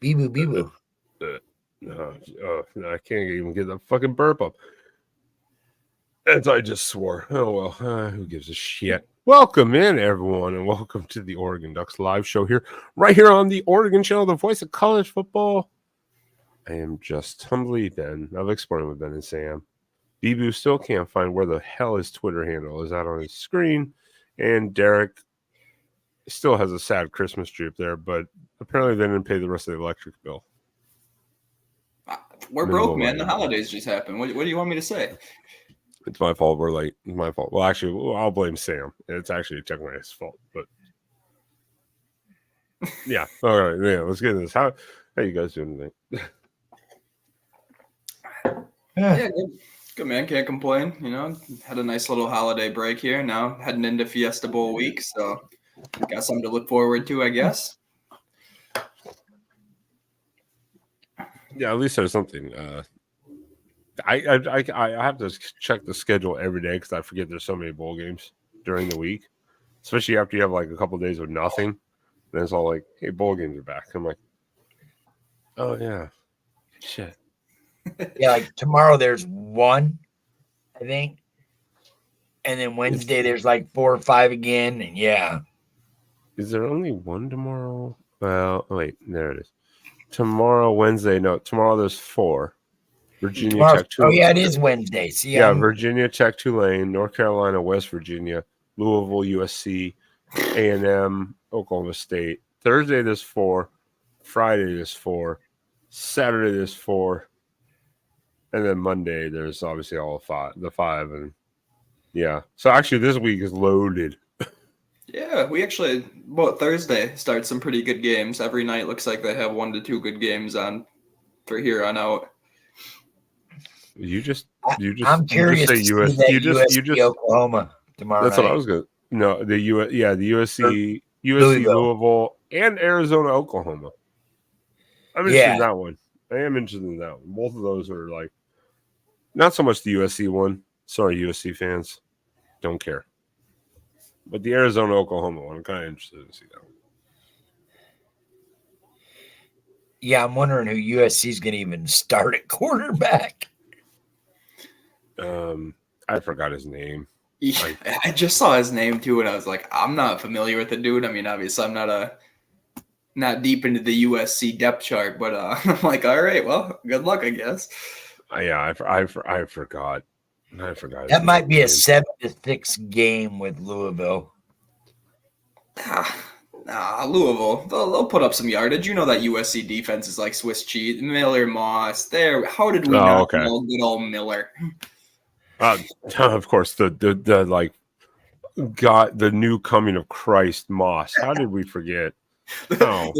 Bee boo. I can't even get the fucking burp up. As I just swore. Oh, well, who gives a shit? Welcome in, everyone, and welcome to the Oregon Ducks live show here, right here on the Oregon Channel, the voice of college football. I am just humbly Ben. I've explained with Ben and Sam. Bibu still can't find where the hell his Twitter handle is out on his screen, and Derek still has a sad Christmas tree up there, but apparently they didn't pay the rest of the electric bill. We're broke, man. The holidays just happened. What do you want me to say? It's my fault. We're late. It's my fault. Well, actually, I'll blame Sam. It's actually technically his fault, but yeah. All right. Yeah. Let's get into this. How you guys doing today? Yeah, good, man. Can't complain. You know, had a nice little holiday break here. Now heading into Fiesta Bowl week, so got something to look forward to, I guess. Yeah, at least there's something. I have to check the schedule every day because I forget there's so many bowl games during the week, especially after you have like a couple of days of nothing. Then it's all like, hey, bowl games are back. I'm like, oh yeah, shit. Yeah, like tomorrow there's one, I think, and then Wednesday there's like 4 or 5 again, and yeah. Is there only one tomorrow? Well, wait, there it is. Tomorrow, Wednesday. No, tomorrow there's 4. Virginia Tech. Oh yeah, it is Wednesday. See, yeah, Virginia Tech, Tulane, North Carolina, West Virginia, Louisville, USC, A&M, Oklahoma State. Thursday there's 4. Friday there's 4. Saturday there's 4. And then Monday there's obviously all 5, the 5, and yeah. So actually this week is loaded. Yeah, we actually, Thursday starts some pretty good games. Every night looks like they have 1 to 2 good games on for here on out. I'm curious to see that USC Oklahoma tomorrow That's night. what I was going to. No, the USC Louisville, and Arizona, Oklahoma. I'm interested in that one. I am interested in that one. Both of those are like, not so much the USC one. Sorry, USC fans. Don't care. But the Arizona, Oklahoma one, I'm kind of interested to see that one. Yeah, I'm wondering who USC is going to even start at quarterback. I forgot his name. Yeah, I just saw his name too, and I was like, I'm not familiar with the dude. I mean, obviously, I'm not deep into the USC depth chart, but I'm like, all right, well, good luck, I guess. Yeah, I forgot. I forgot. That might be a 7-6 game with Louisville. Louisville. They'll put up some yardage. You know that USC defense is like Swiss cheese. Miller, Moss. There. How did we not know good old Miller? Of course, the like got the new coming of Christ, Moss. How did we forget? The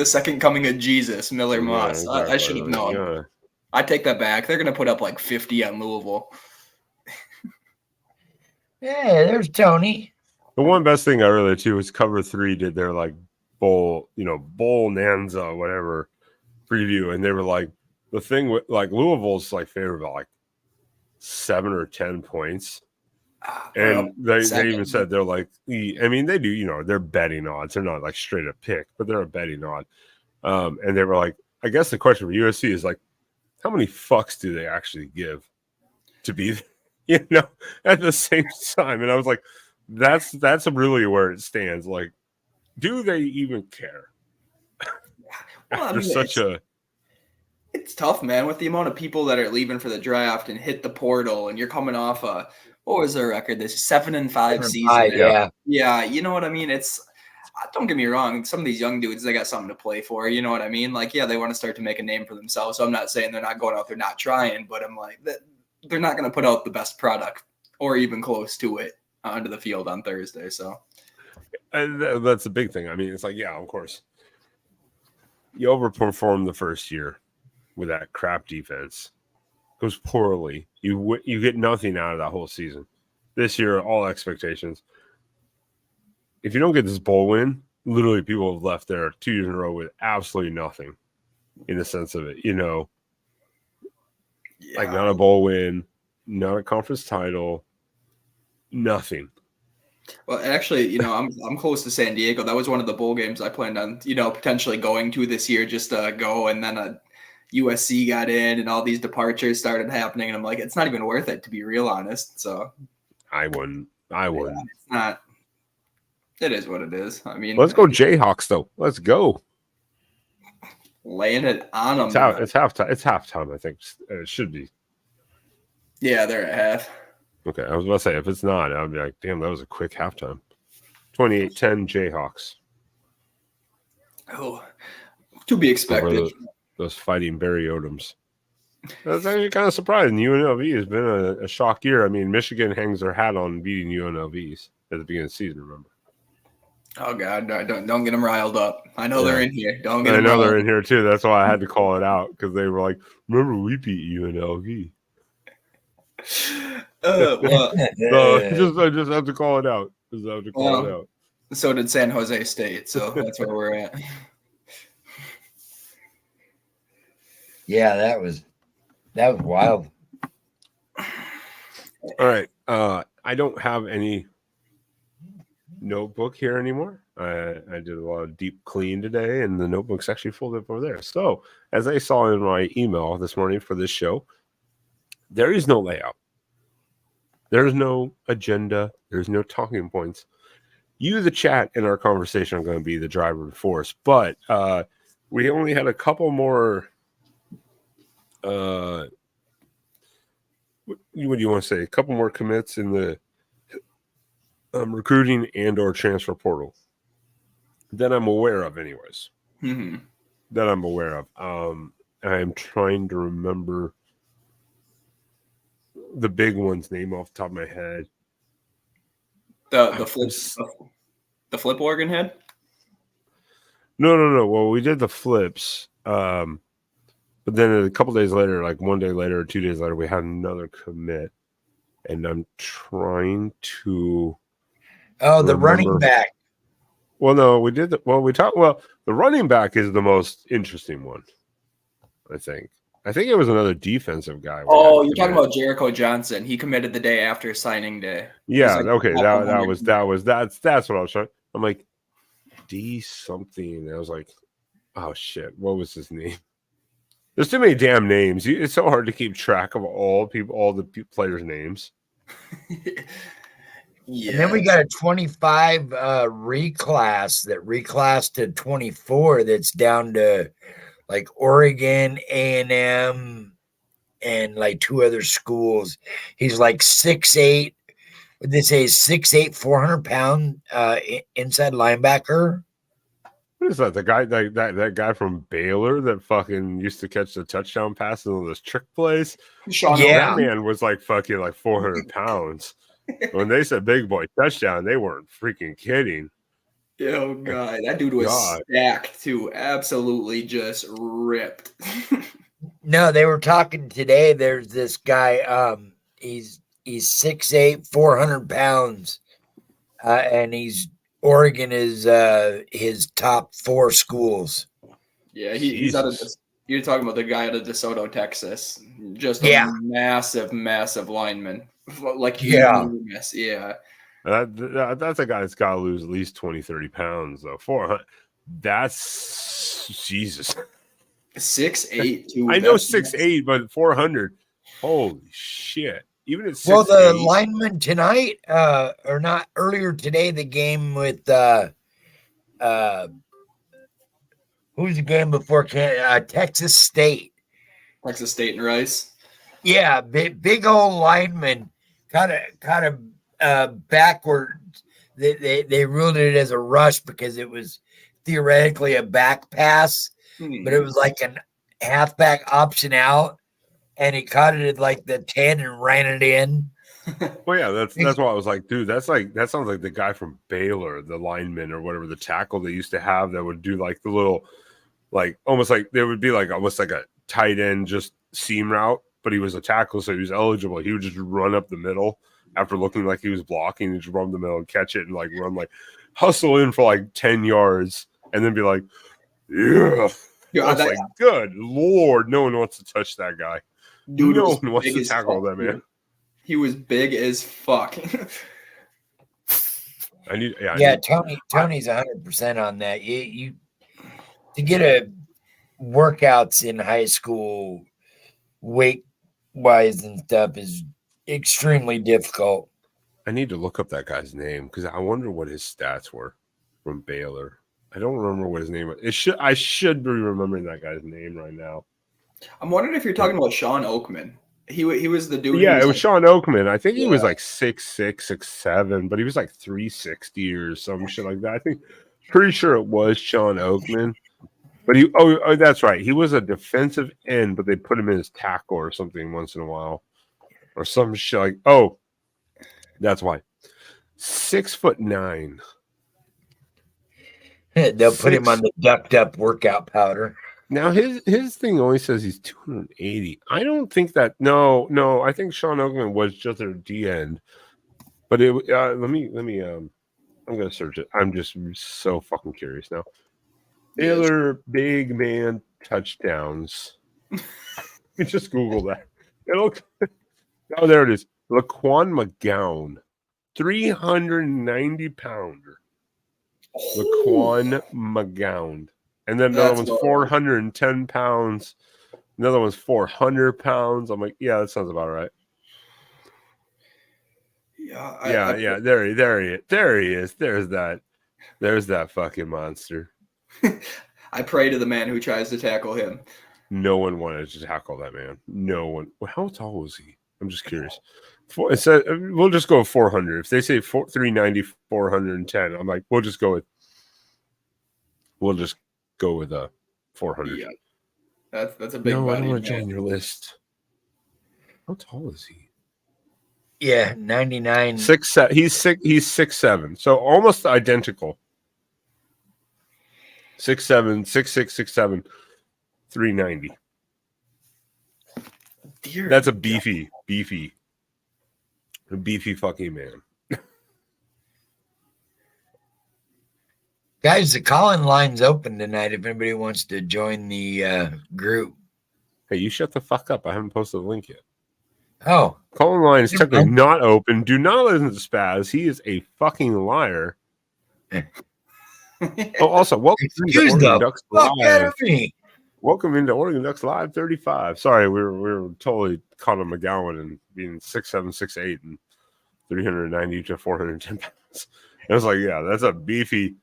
second coming of Jesus, Miller, Moss. Exactly. I should have known. Yeah. I take that back. They're gonna put up like 50 on Louisville. Yeah, there's Tony. The one best thing I really too was Cover 3 did their like bowl Nanza whatever preview, and they were like the thing with like Louisville's like favored by like 7 or 10 points, and they even said they're like, I mean they do they're betting odds. They're not like straight up pick, but they're a betting odd. And they were like, I guess the question for USC is like, how many fucks do they actually give to be at the same time? And I was like, that's really where it stands. Like, do they even care? It's tough, man, with the amount of people that are leaving for the draft and hit the portal, and you're coming off what was their record? This 7-5 season. Yeah, you know what I mean? It's, don't get me wrong, some of these young dudes, they got something to play for, you know what I mean? Like, yeah, they want to start to make a name for themselves. So I'm not saying they're not going out there not trying, but I'm like, they're not going to put out the best product or even close to it onto the field on Thursday. So that's a big thing. I mean, it's like, yeah, of course, you overperform the first year with that crap defense. Goes poorly. You get nothing out of that whole season. This year, all expectations. If you don't get this bowl win, literally people have left there 2 years in a row with absolutely nothing in the sense of it, like not a bowl win, not a conference title, nothing. Well, actually, I'm close to San Diego. That was one of the bowl games I planned on, potentially going to this year just to go. And then USC got in and all these departures started happening. And I'm like, it's not even worth it, to be real honest. So I wouldn't. yeah, it's not. It is what it is. I mean, let's go Jayhawks, though. Let's go. Laying it on them. It's halftime. It's halftime, I think. It should be. Yeah, they're at half. Okay, I was about to say, if it's not, I'd be like, damn, that was a quick halftime. 28-10 Jayhawks. Oh, to be expected. Those fighting Barry Odoms. That's actually kind of surprising. UNLV has been a shock year. I mean, Michigan hangs their hat on beating UNLVs at the beginning of the season, remember? Oh, God, don't get them riled up. I know they're in here. Don't get them I know riled they're up. in here, too. That's why I had to call it out, because they were like, remember, we beat UNLV. Well, I just have to call it out. So did San Jose State, so that's where we're at. Yeah, that was wild. All right. I don't have any notebook here anymore. I did a lot of deep clean today, and the notebook's actually folded up over there. So, as I saw in my email this morning for this show, there is no layout. There's no agenda. There's no talking points. You, the chat, in our conversation are going to be the driving force. But we only had a couple more. What do you want to say? A couple more commits in the recruiting and or transfer portal that I'm aware of, anyways. Mm-hmm. That I'm aware of. I'm trying to remember the big one's name off the top of my head. The flip organ head? No. Well, we did the flips. But then a couple days later, like 1 day later or 2 days later, we had another commit. And I'm trying to the running back. Well, no, we did the running back is the most interesting one, I think. I think it was another defensive guy. Oh, you're talking about Jericho Johnson. He committed the day after signing day. Yeah, okay. That's what I was trying. I'm like, D something. And I was like, oh shit, what was his name? There's too many damn names. It's so hard to keep track of all the players' names. Yeah. And then we got a 25 reclass that reclassed to 24 that's down to like Oregon, A&M, and like two other schools. He's like 6'8". Would they say 6'8", 400-pound inside linebacker? What is that? The guy that guy from Baylor that fucking used to catch the touchdown passes on those trick plays? Yeah. That man was like fucking like 400 pounds. When they said big boy touchdown, they weren't freaking kidding. Oh, God. That dude was stacked, too. Absolutely just ripped. No, they were talking today. There's this guy. He's 6'8", 400 pounds. And Oregon is his top 4 schools. Yeah, he's out of this. You're talking about the guy out of DeSoto, Texas. Just a massive, massive lineman. Like, enormous. Yeah. That's a guy that's got to lose at least 20, 30 pounds, though. 400. That's Jesus. 6'8", too. I know 6'8", but 400. Holy shit. Even at 6'8". Well, the lineman tonight, or not earlier today, the game with who's the game before Texas State. Texas State and Rice. Yeah, big old lineman, kind of backwards. They ruled it as a rush because it was theoretically a back pass, but it was like an halfback option out, and he caught it at like the 10 and ran it in. Well, yeah, that's why I was like, dude, that sounds like the guy from Baylor, the lineman or whatever, the tackle they used to have that would do like the little, like almost like there would be like almost like a tight end just seam route, but he was a tackle, so he was eligible. He would just run up the middle after looking like he was blocking, and just run the middle and catch it and like run like hustle in for like 10 yards and then be like, yeah. I was like, good Lord, no one wants to touch that guy. Dude, no one wants to tackle that man. He was big as fuck. Tony's 100% on that. You to get a workouts in high school weight wise and stuff is extremely difficult. I need to look up that guy's name because I wonder what his stats were from Baylor. I don't remember what his name was. I should be remembering that guy's name right now. I'm wondering if you're talking about Sean Oakman. He was the dude. Yeah, it was Sean Oakman. I think he was like 6'6", 6'7", but he was like 360 or some shit like that. Pretty sure it was Sean Oakman. But that's right. He was a defensive end, but they put him in as tackle or something once in a while, or some shit like. Oh, that's why. 6'9". They'll put him on the ducked up workout powder. Now his thing only says he's 280. I don't think that. No. I think Sean Oakman was just their D end. But let me. I'm gonna search it. I'm just so fucking curious now. Baylor big man touchdowns. You just Google that. Oh, there it is. Laquan McGowan, 390 pounder. Laquan McGowan. And then another one's 410 pounds. Another one's 400 pounds. I'm like, yeah, that sounds about right. Yeah. There he is. There's that fucking monster. I pray to the man who tries to tackle him. No one wanted to tackle that man. No one. How tall was he? I'm just curious. It said we'll just go with 400. If they say 390, 410, I'm like, we'll just go with 400. Yeah, that's a big. No, I don't want to join your list. How tall is he? Yeah, 99. 6'7". He's 6'7", so almost identical. 6'7", 6'6", 6'7", 390. That's a beefy fucking man. Guys, the call-in line's open tonight if anybody wants to join the group. Hey, you shut the fuck up. I haven't posted the link yet. Oh. Call-in line is technically not open. Do not listen to Spaz. He is a fucking liar. Also, welcome into Oregon Ducks Live. Welcome into Oregon Ducks Live 35. Sorry, we were totally caught on McGowan and being 6'7", 6'8", and 390 to 410 pounds. It was like, yeah, that's a beefy.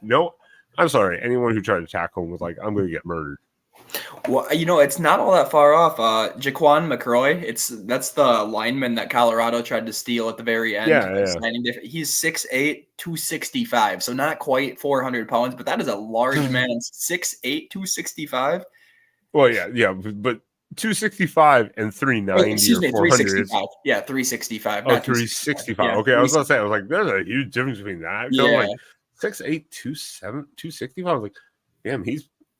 No, I'm sorry. Anyone who tried to tackle him was like, I'm going to get murdered. Well, it's not all that far off. Jaquan McCroy, that's the lineman that Colorado tried to steal at the very end. Yeah. He's 6'8", 265, so not quite 400 pounds, but that is a large man. 6'8", 265. Well, yeah, but 265 and 390 or 400. 365. Yeah, 365. Oh, 365. Yeah, okay, I was going to say, I was like, there's a huge difference between that. Yeah. I'm like 6'8", 265. I was like, damn,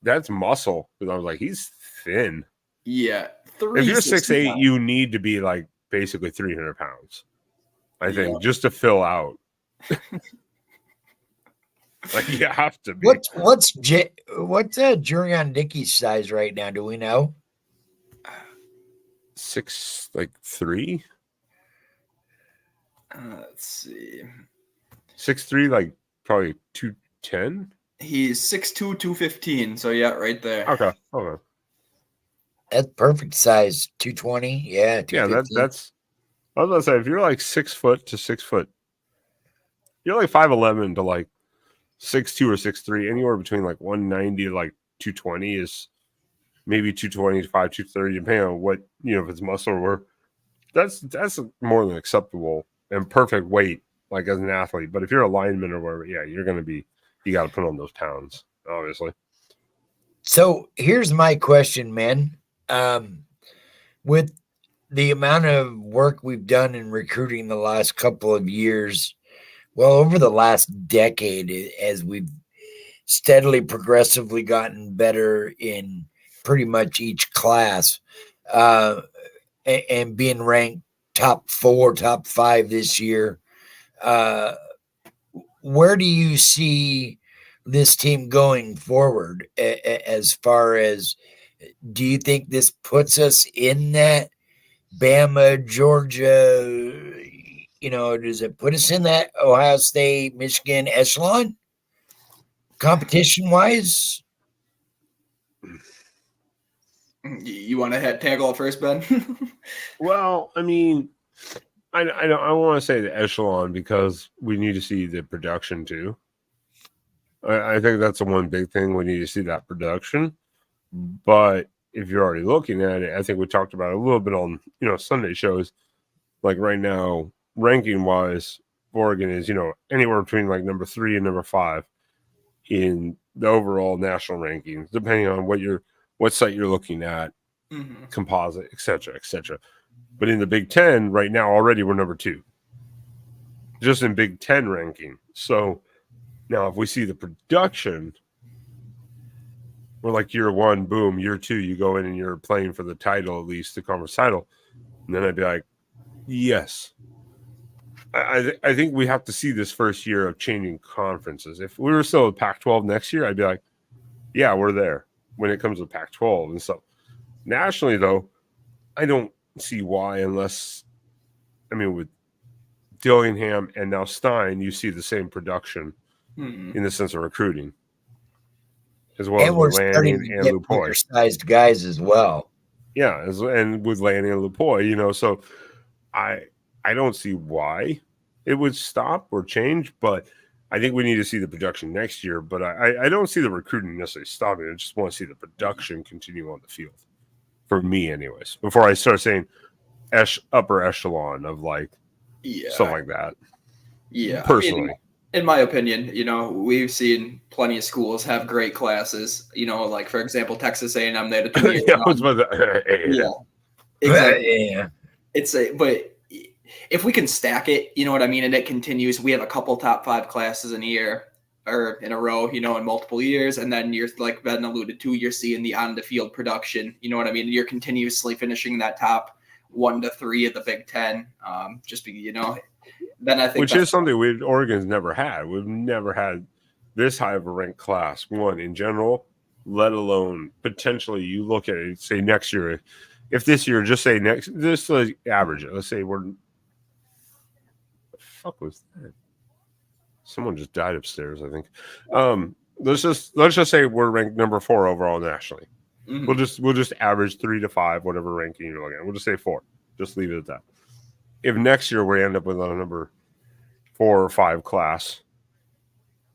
that's muscle. Because I was like, he's thin. Yeah. If you're 6'8", you need to be like basically 300 pounds. I think just to fill out. Like you have to be. What's Jurion Dickey's size right now? Do we know? 6'3". Let's see. 6'3", like probably 210. He's 6'2", 215. So yeah, right there. Okay. That's perfect size. 220. Yeah. Yeah, that's. I was gonna say if you're like 6 foot to 6 foot, you're like 5'11" to like 6'2" or 6'3". Anywhere between like 190 to like 220 is maybe 225, 230, depending on what if it's muscle or that's more than acceptable and perfect weight, like as an athlete. But if you're a lineman or whatever, yeah, you're gonna be. You got to put on those pounds, obviously. So here's my question, man. With the amount of work we've done in recruiting the last couple of years, well, over the last decade, as we've steadily, progressively gotten better in pretty much each class, and being ranked top 4, top 5 this year, where do you see this team going forward as far as, do you think this puts us in that Bama, Georgia, does it put us in that Ohio State, Michigan echelon competition-wise? You want to tackle it first, Ben? Well, I mean, I want to say the echelon because we need to see the production too. I think that's the one big thing. We need to see that production. But if you're already looking at it, I think we talked about it a little bit on, Sunday shows. Like right now, ranking wise, Oregon is, anywhere between like number 3 and number 5 in the overall national rankings, depending on what site you're looking at, composite, et cetera, et cetera. But in the Big Ten right now, already we're number 2, just in Big Ten ranking. So now if we see the production, we're like year 1, boom, year 2, you go in and you're playing for the title, at least the conference title. And then I'd be like, yes. I think we have to see this first year of changing conferences. If we were still at Pac-12 next year, I'd be like, yeah, we're there when it comes to Pac-12 and stuff. Nationally, though, I don't see why unless, with Dillingham and now Stein, you see the same production in the sense of recruiting. As well and we're starting to get bigger-sized guys as well. Yeah, and with Lanning and Lupoy, so I don't see why it would stop or change, but I think we need to see the production next year. But I don't see the recruiting necessarily stopping. I just want to see the production continue on the field, for me anyways, before I start saying upper echelon of stuff like that. Yeah, personally. In my opinion, we've seen plenty of schools have great classes. Like for example, Texas A&M, they had a 2-year. Yeah, exactly. Yeah. But if we can stack it, you know what I mean, and it continues. We have a couple top 5 classes in a year or in a row, in multiple years, and then you're like Ben alluded to, you're seeing the on the field production. You know what I mean? You're continuously finishing that top 1 to 3 of the Big Ten. Then I think which is something Oregon's never had. We've never had this high of a ranked class, one in general, let alone potentially you look at it, say next year. If this year, just say this average it. Let's say we're. The fuck was that? Someone just died upstairs, I think. Let's just say we're ranked number 4 overall nationally. Mm-hmm. We'll just average 3 to 5, whatever ranking you're looking at. We'll just say 4. Just leave it at that. If next year we end up with a number 4 or 5 class,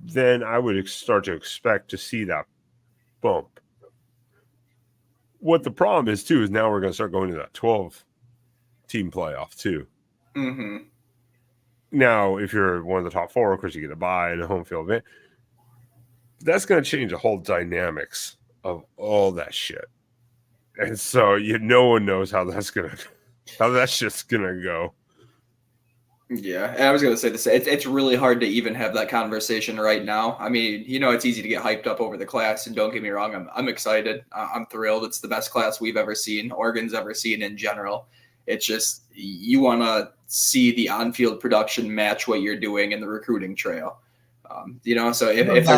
then I would start to expect to see that bump. What the problem is, too, is now we're going to start going to that 12-team playoff, too. Mm-hmm. Now, if you're one of the top 4, of course, you get a bye and a home field event. That's going to change the whole dynamics of all that shit. And so no one knows how that's just going to go. Yeah, and I was going to say this. It's really hard to even have that conversation right now. It's easy to get hyped up over the class, and don't get me wrong, I'm excited. I'm thrilled. It's the best class we've ever seen, Oregon's ever seen in general. It's just you want to see the on-field production match what you're doing in the recruiting trail. So if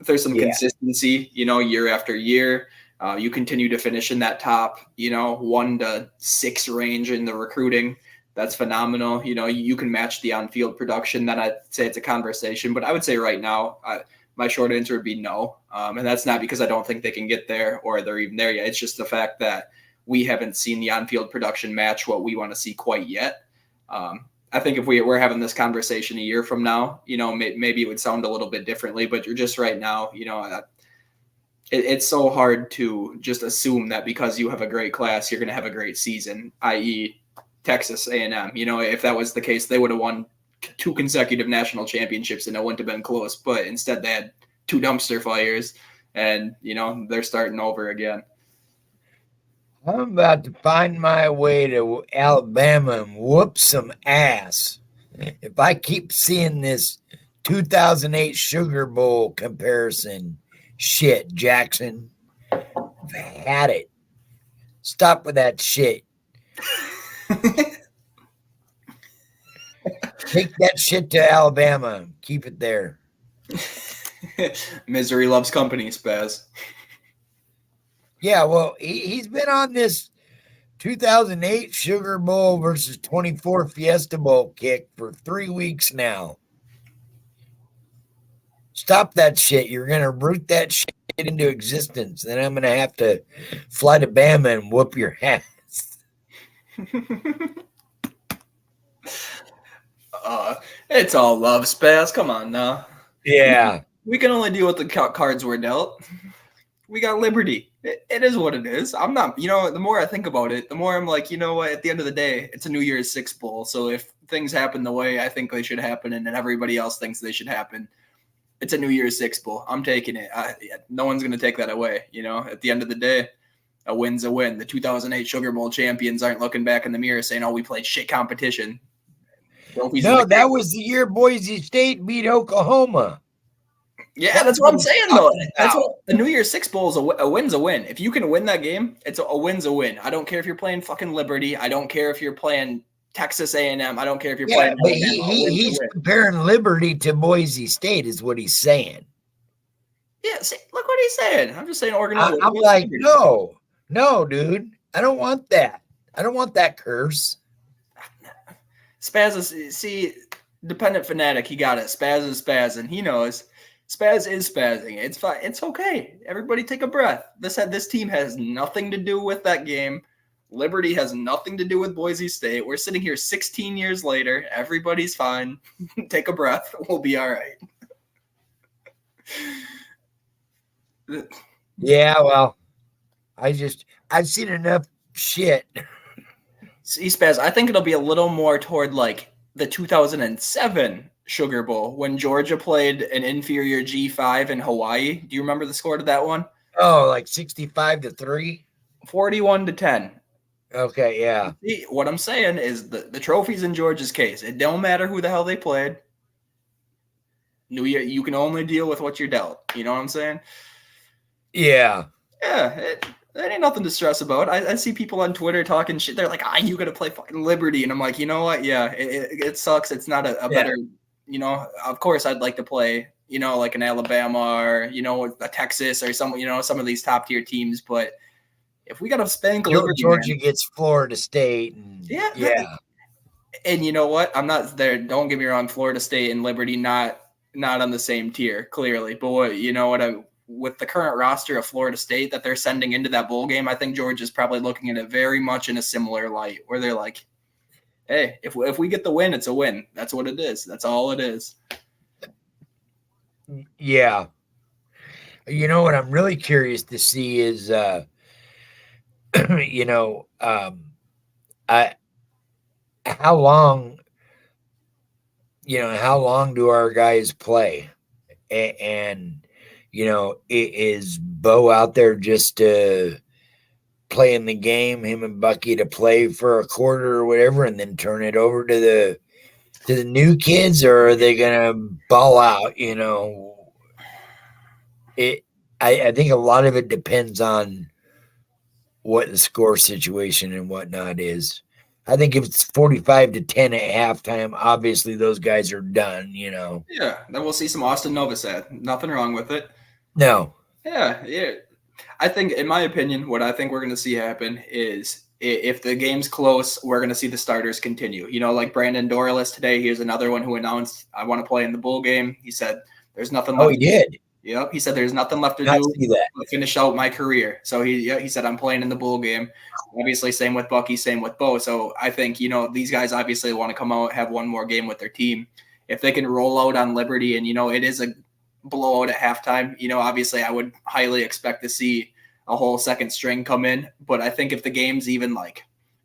there's some consistency, year after year, you continue to finish in that top, 1 to 6 range in the recruiting. That's phenomenal. You can match the on-field production. Then I'd say it's a conversation. But I would say right now, my short answer would be no. And that's not because I don't think they can get there or they're even there yet. It's just the fact that we haven't seen the on-field production match what we want to see quite yet. I think if we're having this conversation a year from now, maybe it would sound a little bit differently. But you're just right now, it's so hard to just assume that because you have a great class, you're going to have a great season, i.e., Texas A&M. If that was the case, they would have won 2 consecutive national championships and it wouldn't have been close. But instead, they had 2 dumpster fires, and they're starting over again. I'm about to find my way to Alabama and whoop some ass. If I keep seeing this 2008 Sugar Bowl comparison shit, Jackson, I've had it. Stop with that shit. Take that shit to Alabama. Keep it there. Misery loves company, Spaz. Yeah, well, he's been on this 2008 Sugar Bowl versus 24 Fiesta Bowl kick for 3 weeks now. Stop that shit. You're going to root that shit into existence. Then I'm going to have to fly to Bama and whoop your ass. It's all love, Spaz. Come on now. Yeah. We can only deal with the cards we're dealt. We got Liberty. It is what it is. I'm not, the more I think about it, the more I'm like, you know what, at the end of the day, it's a New Year's Six Bowl. So if things happen the way I think they should happen and then everybody else thinks they should happen, it's a New Year's Six Bowl. I'm taking it. No one's going to take that away. At the end of the day, a win's a win. The 2008 Sugar Bowl champions aren't looking back in the mirror saying, oh, we played shit competition. No, that was the year Boise State beat Oklahoma. Yeah, that's what I'm saying, though. That's what the New Year's Six Bowl is. A win's a win. If you can win that game, it's a win's a win. I don't care if you're playing fucking Liberty. I don't care if you're playing Texas A&M. I don't care if you're playing. But he's comparing Liberty to Boise State, is what he's saying. Yeah, see, look what he's saying. I'm just saying organization. I'm like, no, dude. I don't want that. I don't want that curse. Spaz is, dependent fanatic. He got it. Spaz is spazzing. He knows. Spaz is spazzing. It's fine. It's okay. Everybody take a breath. This team has nothing to do with that game. Liberty has nothing to do with Boise State. We're sitting here 16 years later. Everybody's fine. Take a breath. We'll be all right. Yeah, well, I've seen enough shit. See, Spaz, I think it'll be a little more toward like the 2007 Sugar Bowl when Georgia played an inferior G5 in Hawaii. Do you remember the score to that one? Oh, like 65-3? 41-10. Okay, yeah. See, what I'm saying is the trophy's in Georgia's case. It don't matter who the hell they played. New Year, you can only deal with what you're dealt. You know what I'm saying? Yeah. Yeah, that ain't nothing to stress about. I see people on Twitter talking shit. They're like, you got to play fucking Liberty. And I'm like, you know what? Yeah, it sucks. It's not a better, of course I'd like to play, like an Alabama or, a Texas or some of these top tier teams. But if we got to spank Liberty, Georgia gets Florida State. And, yeah. And you know what? I'm not there. Don't get me wrong. Florida State and Liberty, not on the same tier, clearly. But with the current roster of Florida State that they're sending into that bowl game, I think Georgia's probably looking at it very much in a similar light where they're like, hey, if we get the win, it's a win. That's what it is. That's all it is. Yeah. What I'm really curious to see is, how long do our guys play? And is Bo out there just playing the game, him and Bucky to play for a quarter or whatever, and then turn it over to the new kids, or are they gonna ball out? I think a lot of it depends on what the score situation and whatnot is. I think if it's 45-10 at halftime, obviously those guys are done. Yeah, then we'll see some Austin Novosad. Nothing wrong with it. No. Yeah. I think, in my opinion, what I think we're going to see happen is if the game's close, we're going to see the starters continue. Like Brandon Dorless today, here's another one who announced, I want to play in the bowl game. He said, there's nothing left. Oh, he did? Yep. He said, there's nothing left to do to finish out my career. So he said, I'm playing in the bowl game. Obviously, same with Bucky, same with Bo. So I think, these guys obviously want to come out, have one more game with their team. If they can roll out on Liberty and, it is a blowout at halftime, obviously I would highly expect to see a whole second string come in. But I think if the game's even if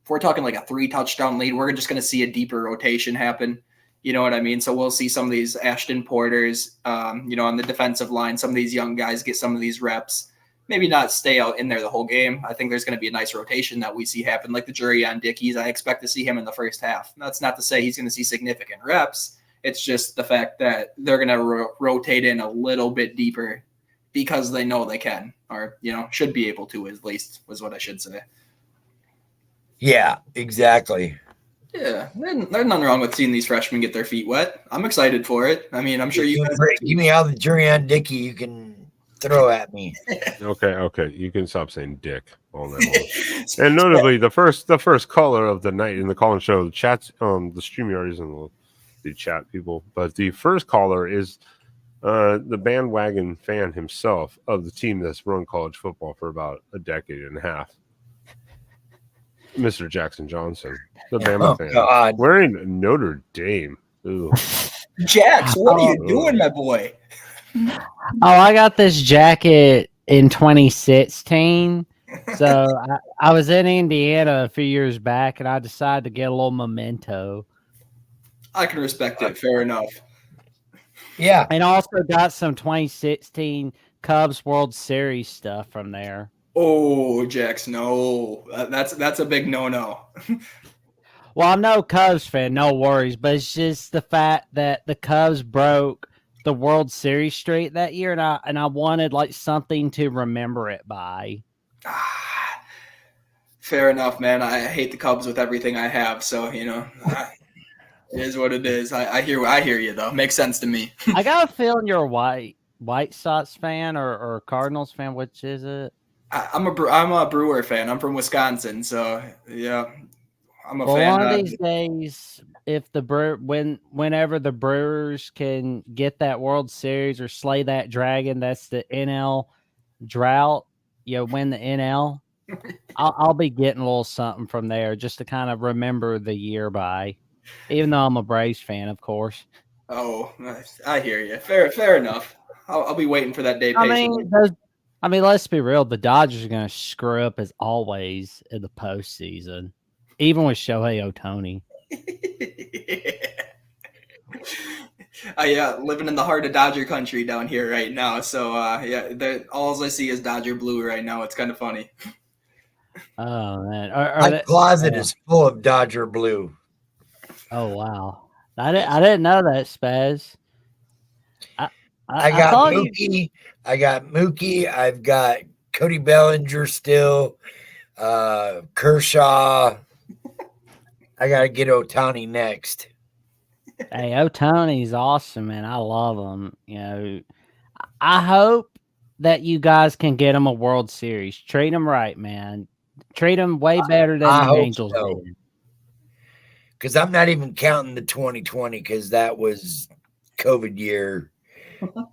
we're talking like a 3-touchdown lead, we're just going to see a deeper rotation happen. You know what I mean? So we'll see some of these Ashton Porters, on the defensive line, some of these young guys get some of these reps, maybe not stay out in there the whole game. I think there's going to be a nice rotation that we see happen, like the jury on Dickies. I expect to see him in the first half. That's not to say he's going to see significant reps. It's just the fact that they're going to rotate in a little bit deeper because they know they can, or, should be able to, at least, was what I should say. Yeah, exactly. Yeah, there's nothing wrong with seeing these freshmen get their feet wet. I'm excited for it. I mean, I'm sure you guys give me all the jury on Dickey you can throw at me. Okay. You can stop saying dick all night long. And notably, the first caller of the night in the call-in show, the chats, the StreamYard isn't the chat people, but the first caller is the bandwagon fan himself of the team that's run college football for about a decade and a half, Mr. Jackson Johnson, the Bama fan, God. wearing Notre Dame. Ooh. Jax, what are you doing, my boy? I got this jacket in 2016. So I was in Indiana a few years back, and I decided to get a little memento. I can respect it. Fair enough. Yeah. And also got some 2016 Cubs World Series stuff from there. Oh, Jax, no. That's a big no-no. Well, I'm no Cubs fan, no worries, but it's just the fact that the Cubs broke the World Series streak that year, and I wanted like something to remember it by. Fair enough, man. I hate the Cubs with everything I have, so it is what it is. I hear you though. Makes sense to me. I got a feeling you're a White Sox fan or Cardinals fan. Which is it? I'm a Brewer fan. I'm from Wisconsin, so yeah, I'm a fan. One of these days, if whenever the Brewers can get that World Series or slay that dragon, that's the NL drought. Win the NL. I'll be getting a little something from there just to kind of remember the year by. Even though I'm a Braves fan, of course. Oh, I hear you. Fair enough. I'll be waiting for that day patiently. I mean, let's be real. The Dodgers are going to screw up as always in the postseason, even with Shohei Ohtani. Yeah, living in the heart of Dodger country down here right now. So all I see is Dodger blue right now. It's kind of funny. Oh man, my closet is full of Dodger blue. Oh wow, I didn't know that, Spaz. I got Mookie. I got Mookie. I've got Cody Bellinger still. Kershaw. I got to get Ohtani next. Hey, Ohtani's awesome, man. I love him. I hope that you guys can get him a World Series. Treat him right, man. Treat him way better than the Angels did. Because I'm not even counting the 2020 because that was COVID year.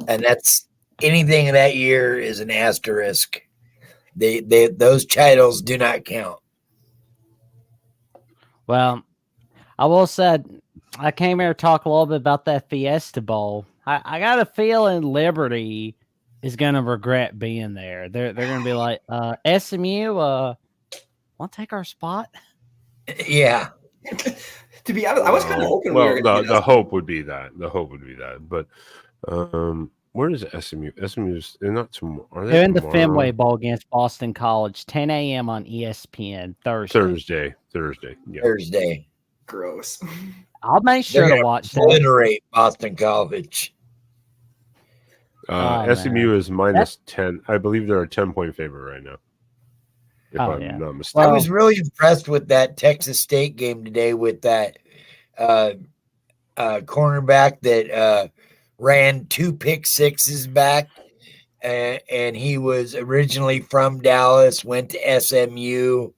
And that's anything in that year is an asterisk. Those titles do not count. Well, I will say I came here to talk a little bit about that Fiesta Bowl. I got a feeling Liberty is going to regret being there. They're going to be like, SMU, want to take our spot? Yeah. To be honest, I was kind of hoping. The hope would be that. But where is SMU? SMU's they're not tomorrow. They're in the Fenway Bowl against Boston College, 10 a.m. on ESPN Thursday. Yeah. Thursday. Gross. I'll make sure to watch that. Obliterate Boston College. SMU is minus 10. I believe they're a 10-point favorite right now. If I'm not mistaken. I was really impressed with that Texas State game today with that cornerback that ran 2 pick sixes back. And he was originally from Dallas, went to SMU,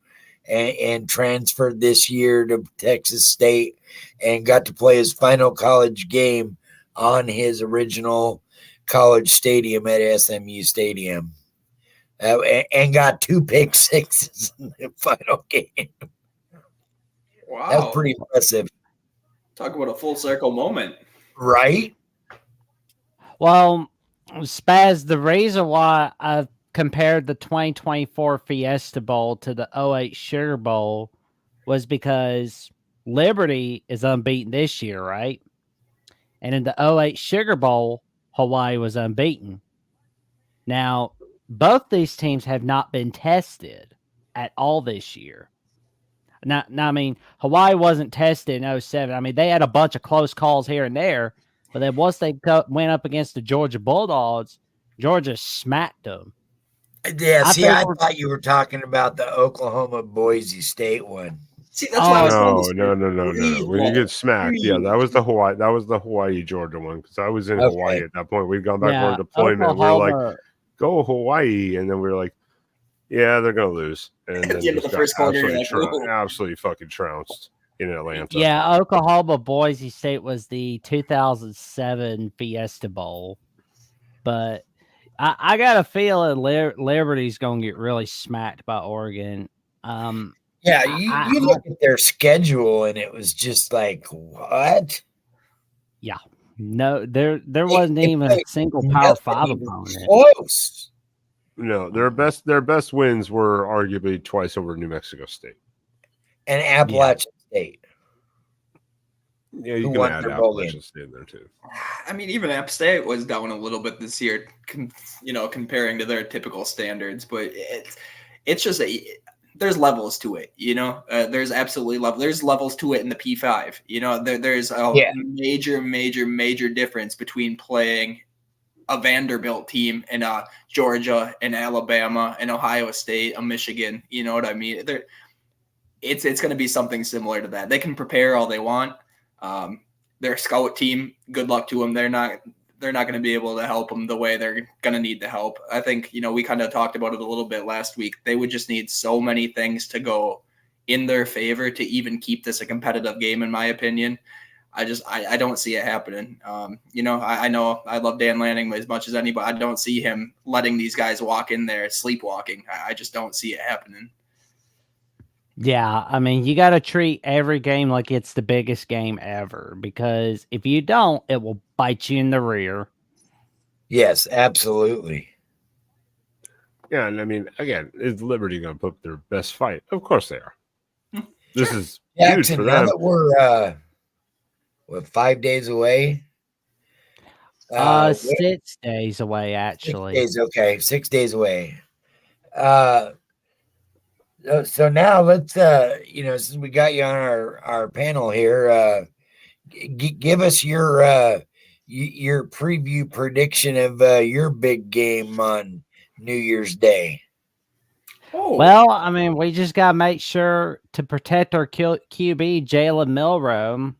and transferred this year to Texas State and got to play his final college game on his original college stadium at SMU Stadium. And got 2 pick sixes in the final game. Wow. That's pretty impressive. Talk about a full circle moment. Right? Well, Spaz, the reason why I've compared the 2024 Fiesta Bowl to the 08 Sugar Bowl was because Liberty is unbeaten this year, right? And in the 08 Sugar Bowl, Hawaii was unbeaten. Now, both these teams have not been tested at all this year. Now, I mean, Hawaii wasn't tested in 07. I mean, they had a bunch of close calls here and there, but then once they went up against the Georgia Bulldogs, Georgia smacked them. Yeah, I thought you were talking about the Oklahoma Boise State one. See, that's why I was no. When you get smacked, that was the Hawaii Georgia one because I was in Hawaii at that point. We'd gone back on deployment. We're like, go Hawaii. And then we were like, yeah, they're going to lose. And then the end of the first quarter, absolutely fucking trounced in Atlanta. Yeah, Oklahoma Boise State was the 2007 Fiesta Bowl. But I got a feeling Liberty's going to get really smacked by Oregon. You look at their schedule and it was just like, what? Yeah. No, there wasn't even a single Power 5 opponent. Close. No, their best wins were arguably twice over New Mexico State. And Appalachian State. Yeah, you can add Appalachian State in there too. I mean, even App State was down a little bit this year, comparing to their typical standards. But it's just there's levels to it, There's absolutely there's levels to it in the P5. There's a major difference between playing a Vanderbilt team and a Georgia and Alabama and Ohio State, a Michigan. You know what I mean? It's going to be something similar to that. They can prepare all they want. Their scout team, good luck to them. They're not going to be able to help them the way they're going to need the help. I think, we kind of talked about it a little bit last week. They would just need so many things to go in their favor to even keep this a competitive game, in my opinion. I don't see it happening. I know I love Dan Lanning as much as anybody. I don't see him letting these guys walk in there sleepwalking. I just don't see it happening. Yeah, I mean, you got to treat every game like it's the biggest game ever, because if you don't, it will bite you in the rear. Yes, absolutely. Yeah, and I mean, again, is Liberty going to put up their best fight? Of course they are. This is huge for them. Now that we're 5 days away? 6 days away, actually. 6 days, okay. 6 days away. So now let's, since we got you on our panel here, give us your preview prediction of your big game on New Year's Day. Oh. Well, I mean, we just got to make sure to protect our QB, Jalen Milroe,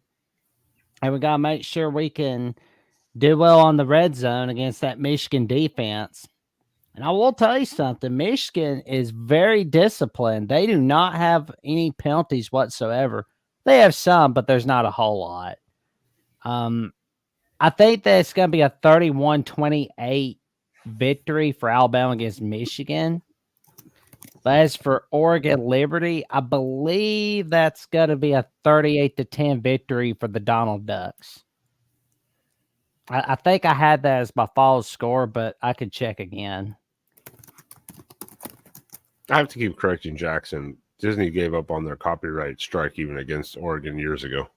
and we got to make sure we can do well on the red zone against that Michigan defense. And I will tell you something, Michigan is very disciplined. They do not have any penalties whatsoever. They have some, but there's not a whole lot. I think that it's going to be a 31-28 victory for Alabama against Michigan. But as for Oregon Liberty, I believe that's going to be a 38-10 victory for the Donald Ducks. I think I had that as my fall score, but I could check again. I have to keep correcting Jackson. Disney gave up on their copyright strike even against Oregon years ago.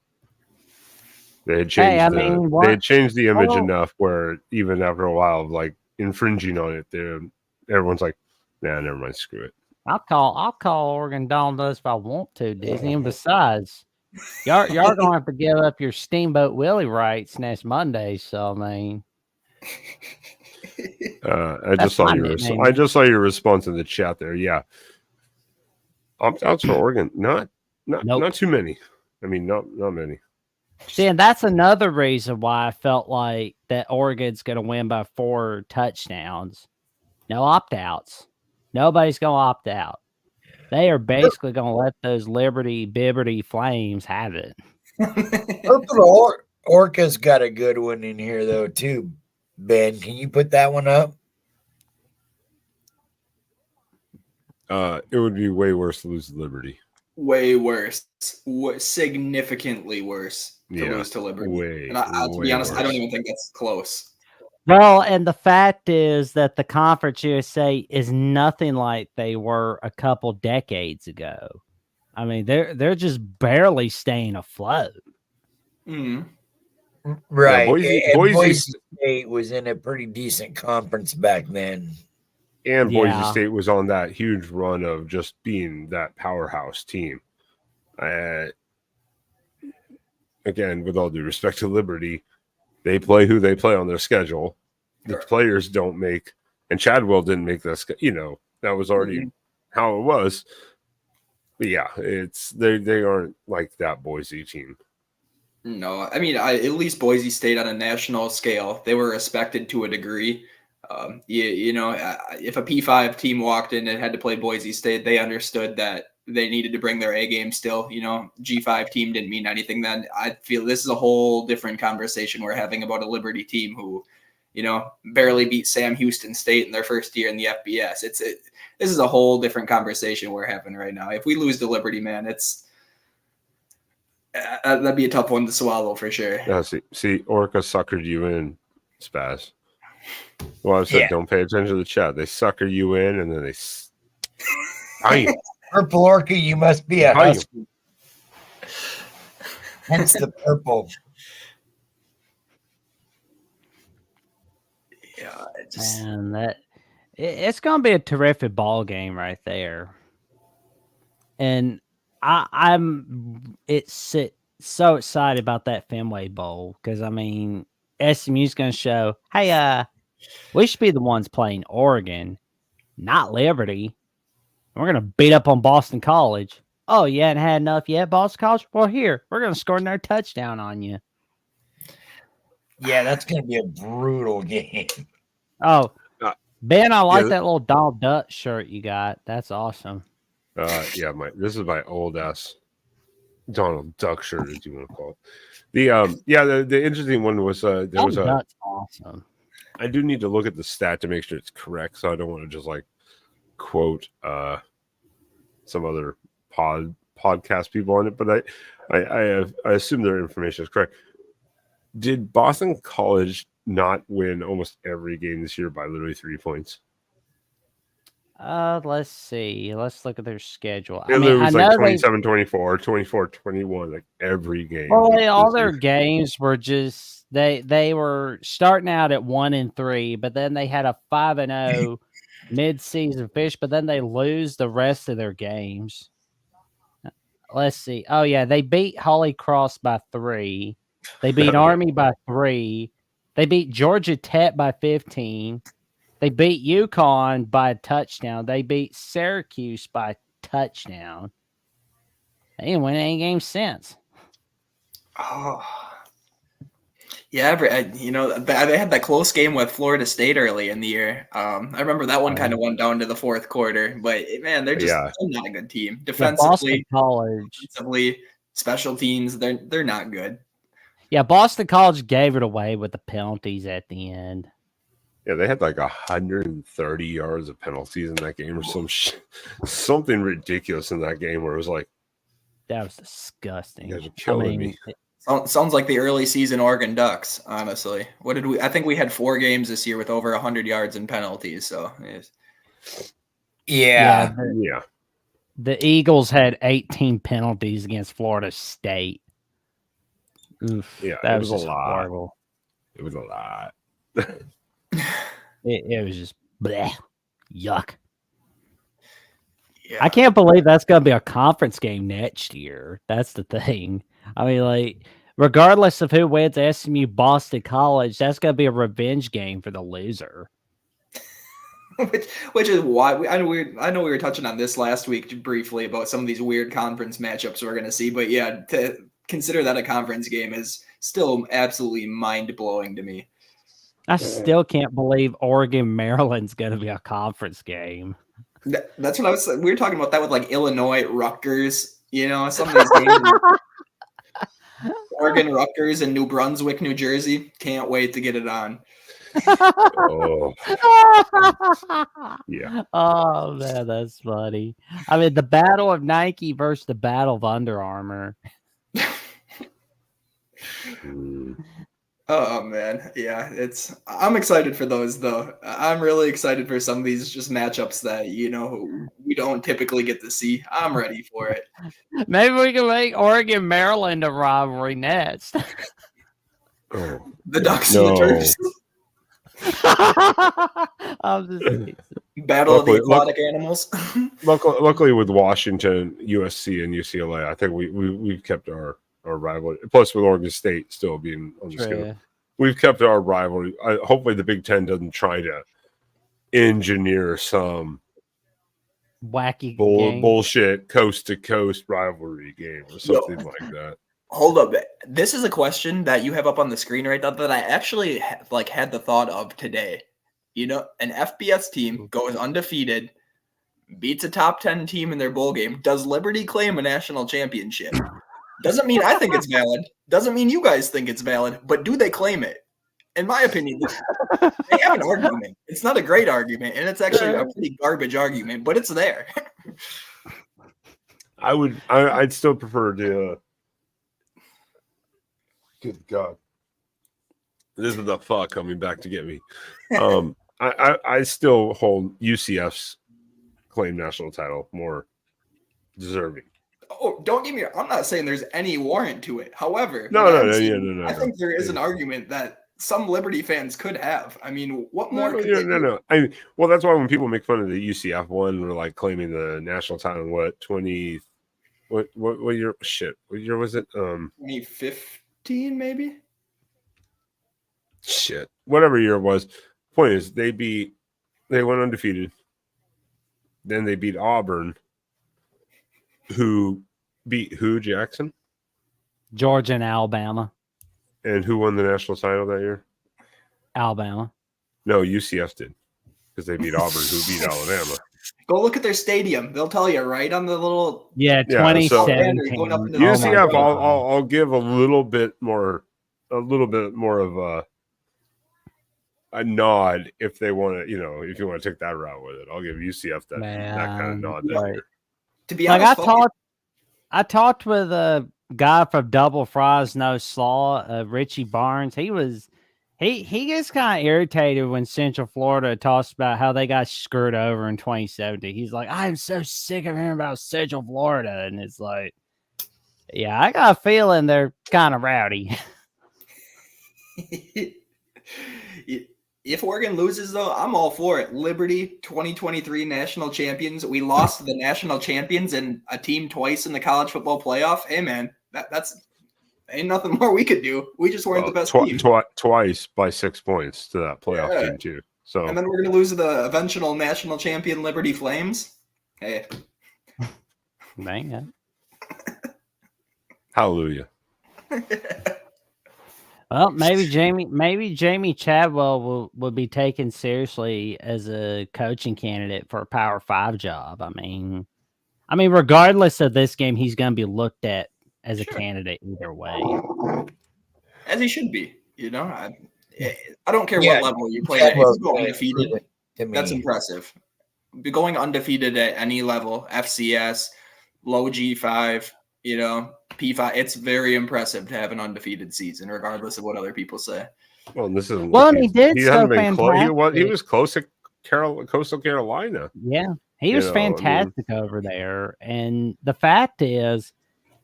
They had changed they had changed the image enough where even after a while of like infringing on it, everyone's like, nah, never mind, screw it. I'll call Oregon Donald Ducks if I want to, Disney. And besides, y'all gonna have to give up your Steamboat Willie rights next Monday. So I mean, I just saw your response in the chat there. Yeah, opt-outs for Oregon, not too many. I mean, not many. See, and that's another reason why I felt like that Oregon's going to win by 4 touchdowns. No opt-outs. Nobody's going to opt out. They are basically going to let those Liberty Flames have it. Orca's got a good one in here, though, too. Ben, can you put that one up? It would be way worse to lose to Liberty. Way worse. Significantly worse to lose to Liberty. To be honest, I don't even think that's close. Well, and the fact is that the Conference USA is nothing like they were a couple decades ago. I mean, they're just barely staying afloat. Mm-hmm. Right. Yeah, Boise State was in a pretty decent conference back then. And Boise State was on that huge run of just being that powerhouse team. Again, with all due respect to Liberty, they play who they play on their schedule. The players don't make, and Chadwell didn't make that. That was already how it was. But yeah, they aren't like that Boise team. No, I mean, at least Boise State on a national scale, they were respected to a degree. If a P5 team walked in and had to play Boise State, they understood that they needed to bring their A game still. G5 team didn't mean anything then. I feel this is a whole different conversation we're having about a Liberty team who, barely beat Sam Houston State in their first year in the FBS. This is a whole different conversation we're having right now. If we lose to Liberty, man, that'd be a tough one to swallow for sure. Yeah, see, Orca suckered you in, Spaz. Well, I said, don't pay attention to the chat. They sucker you in, and then they. Purple Orca, you must be a husky. Hence the purple. Yeah, it's gonna be a terrific ball game right there, and I'm so excited about that Fenway Bowl because SMU's gonna show, hey, we should be the ones playing Oregon, not Liberty. We're gonna beat up on Boston College. Oh, you hadn't had enough yet, Boston College? Well, here we're gonna score another touchdown on you. Yeah, that's going to be a brutal game. Oh, Ben, I like that little Donald Duck shirt you got. That's awesome. This is my old ass Donald Duck shirt, as you want to call it. The interesting one was Duck's awesome. I do need to look at the stat to make sure it's correct, so I don't want to just quote some other podcast people on it, but I assume their information is correct. Did Boston College not win almost every game this year by literally 3 points? Let's see. Let's look at their schedule. It was 27-24, 24-21, every game. Well, all their games were just they were starting out at 1-3, but then they had a 5-0 mid-season finish, but then they lose the rest of their games. Let's see. Oh yeah, they beat Holy Cross by 3. They beat Army by 3. They beat Georgia Tech by 15. They beat UConn by a touchdown. They beat Syracuse by a touchdown. They didn't win any game since. Oh, yeah. They had that close game with Florida State early in the year. I remember that one kind of went down to the fourth quarter. But man, they're not a good team. Defensively, special teams, they're not good. Yeah, Boston College gave it away with the penalties at the end. Yeah, they had 130 yards of penalties in that game or something ridiculous in that game where it was that was disgusting. You guys are killing me. Sounds like the early season Oregon Ducks, honestly. I think we had 4 games this year with over 100 yards in penalties. So, yeah. The Eagles had 18 penalties against Florida State. Oof, yeah, that it was a lot. Horrible. It was a lot. it was just bleh, yuck. Yeah. I can't believe that's going to be a conference game next year. That's the thing. Regardless of who wins SMU Boston College, that's going to be a revenge game for the loser. Which is why I know we were touching on this last week briefly about some of these weird conference matchups we're going to see. But yeah, to consider that a conference game is still absolutely mind-blowing to me. I still can't believe Oregon Maryland's going to be a conference game. That's what I was. We were talking about that with Illinois, Rutgers. Some of these games. Oregon, Rutgers, and New Brunswick, New Jersey. Can't wait to get it on. Oh. Yeah. Oh man, that's funny. The battle of Nike versus the battle of Under Armour. Oh man, yeah, I'm excited for those though. I'm really excited for some of these just matchups that we don't typically get to see. I'm ready for it. Maybe we can make Oregon Maryland a rivalry next. The Ducks and the Turks. Battle of the aquatic animals. Luckily, with Washington, USC, and UCLA, I think we've kept our rivalry. Plus, with Oregon State still being on the schedule, we've kept our rivalry. Hopefully, the Big Ten doesn't try to engineer some wacky bullshit coast to coast rivalry game or something like that. Hold up. This is a question that you have up on the screen right now that I actually had the thought of today. An FBS team goes undefeated, beats a top 10 team in their bowl game. Does Liberty claim a national championship? Doesn't mean I think it's valid. Doesn't mean you guys think it's valid. But do they claim it? In my opinion, they have an argument. It's not a great argument, and it's actually a pretty garbage argument, but it's there. I'd still prefer to. Good God, this is the fuck coming back to get me. I still hold UCF's claim national title more deserving. Oh, don't get me wrong. I'm not saying there's any warrant to it. However, no. I think there is an argument that some Liberty fans could have. I mean, what more? No. I mean, well, that's why when people make fun of the UCF one, we're like claiming the national title in what year? Shit, what year was it? 2015, maybe. Shit, whatever year it was. Point is, they went undefeated. Then they beat Auburn, who beat who? Jackson, Georgia, and Alabama. And who won the national title that year? Alabama. No, UCF did, because they beat Auburn, who beat Alabama. Go look at their stadium; they'll tell you right on the little 2017. UCF, I'll give a little bit more of a nod if they want to, if you want to take that route with it. I'll give UCF that kind of nod. Right. To be honest, I talked with a guy from Double Fries No Slaw, Richie Barnes. He gets kind of irritated when Central Florida talks about how they got screwed over in 2017. He's like, I'm so sick of hearing about Central Florida, and it's like, yeah, I got a feeling they're kind of rowdy. If Oregon loses, though, I'm all for it. Liberty, 2023 national champions. We lost the national champions and a team twice in the college football playoff. Hey, man, that's ain't nothing more we could do. We just weren't the best team. Twice by 6 points to that playoff team, too. So, and then we're going to lose the eventual national champion Liberty Flames. Hey. Man. Hallelujah. Well, maybe Jamie Chadwell will be taken seriously as a coaching candidate for a Power 5 job. I mean, regardless of this game, he's going to be looked at as a candidate either way. As he should be, I don't care what level you play at. If you go undefeated, that's impressive. Going undefeated at any level, FCS, low G5, P5, it's very impressive to have an undefeated season, regardless of what other people say. Well, this is he did. He so fantastic. He was close to Coastal Carolina. Yeah, he was fantastic over there. And the fact is,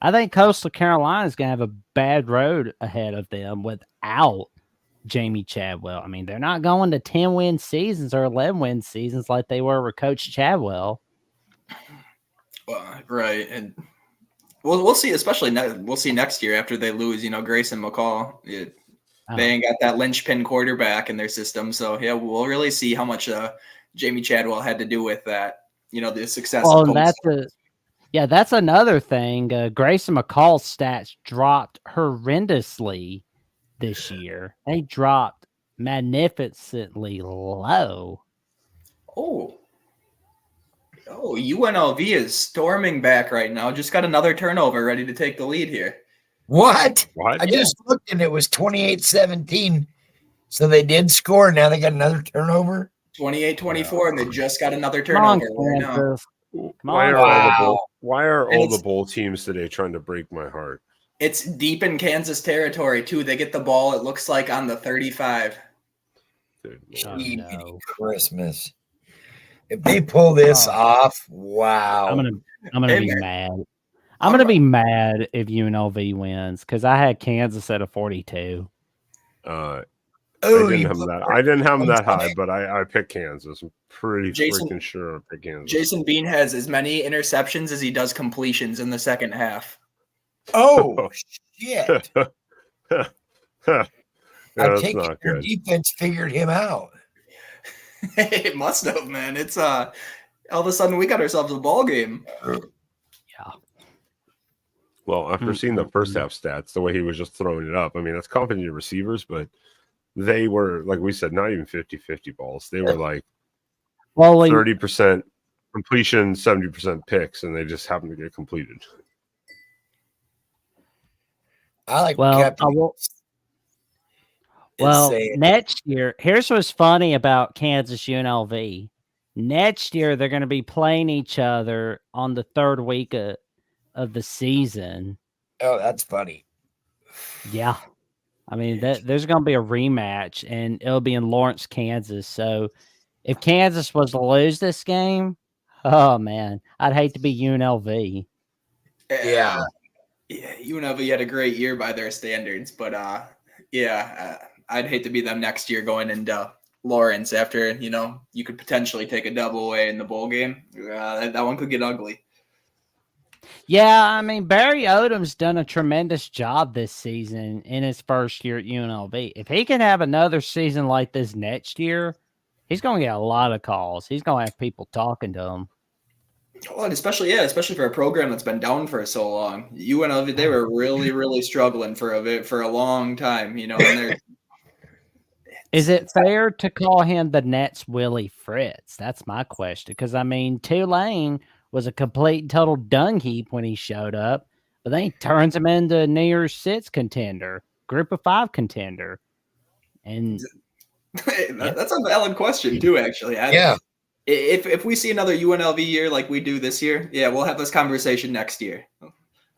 I think Coastal Carolina is going to have a bad road ahead of them without Jamie Chadwell. I mean, they're not going to 10-win seasons or 11-win seasons like they were with Coach Chadwell. Right, and we'll see. Especially we'll see next year after they lose. Grayson McCall. They ain't got that linchpin quarterback in their system. So yeah, we'll really see how much Jamie Chadwell had to do with that. The success. Well, that's another thing. Grayson McCall's stats dropped horrendously this year. They dropped magnificently low. Oh, UNLV is storming back right now. Just got another turnover, ready to take the lead here. What? I just looked and it was 28-17. So they did score. Now they got another turnover. 28-24, and they just got another turnover right now. Why are all the bowl teams today trying to break my heart? It's deep in Kansas territory, too. They get the ball, it looks like, on the 35. Christmas. If they pull this off, wow. I'm gonna be mad. I'm gonna be mad if UNLV wins because I had Kansas at a 42. I didn't have them that high, but I picked Kansas. I'm pretty freaking sure I picked Kansas. Jason Bean has as many interceptions as he does completions in the second half. Oh shit! Yeah, I take it your defense figured him out. It must have, man. It's all of a sudden we got ourselves a ball game. Yeah. Well, after seeing the first half stats, the way he was just throwing it up, I mean, that's confident in receivers, but they were, like we said, not even 50-50 balls. They were like 30% completion, 70% picks, and they just happened to get completed. I like Captain. Next year, here's what's funny about Kansas UNLV. Next year, they're going to be playing each other on the third week of the season. Oh, that's funny. Yeah. I mean, there's going to be a rematch, and it'll be in Lawrence, Kansas. So if Kansas was to lose this game, oh, man, I'd hate to be UNLV. Yeah. UNLV had a great year by their standards, but I'd hate to be them next year going into Lawrence after, you could potentially take a double away in the bowl game. That one could get ugly. Yeah, I mean, Barry Odom's done a tremendous job this season in his first year at UNLV. If he can have another season like this next year, he's going to get a lot of calls. He's going to have people talking to him. Well, and especially for a program that's been down for so long. UNLV, they were really, really struggling for a long time, and they're Is it fair to call him the Nets Willie Fritz? That's my question. Because, I mean, Tulane was a complete and total dung heap when he showed up, but then he turns him into a New Year's Six contender, Group of 5 contender. And that's a valid question, too, actually. If we see another UNLV year like we do this year, we'll have this conversation next year.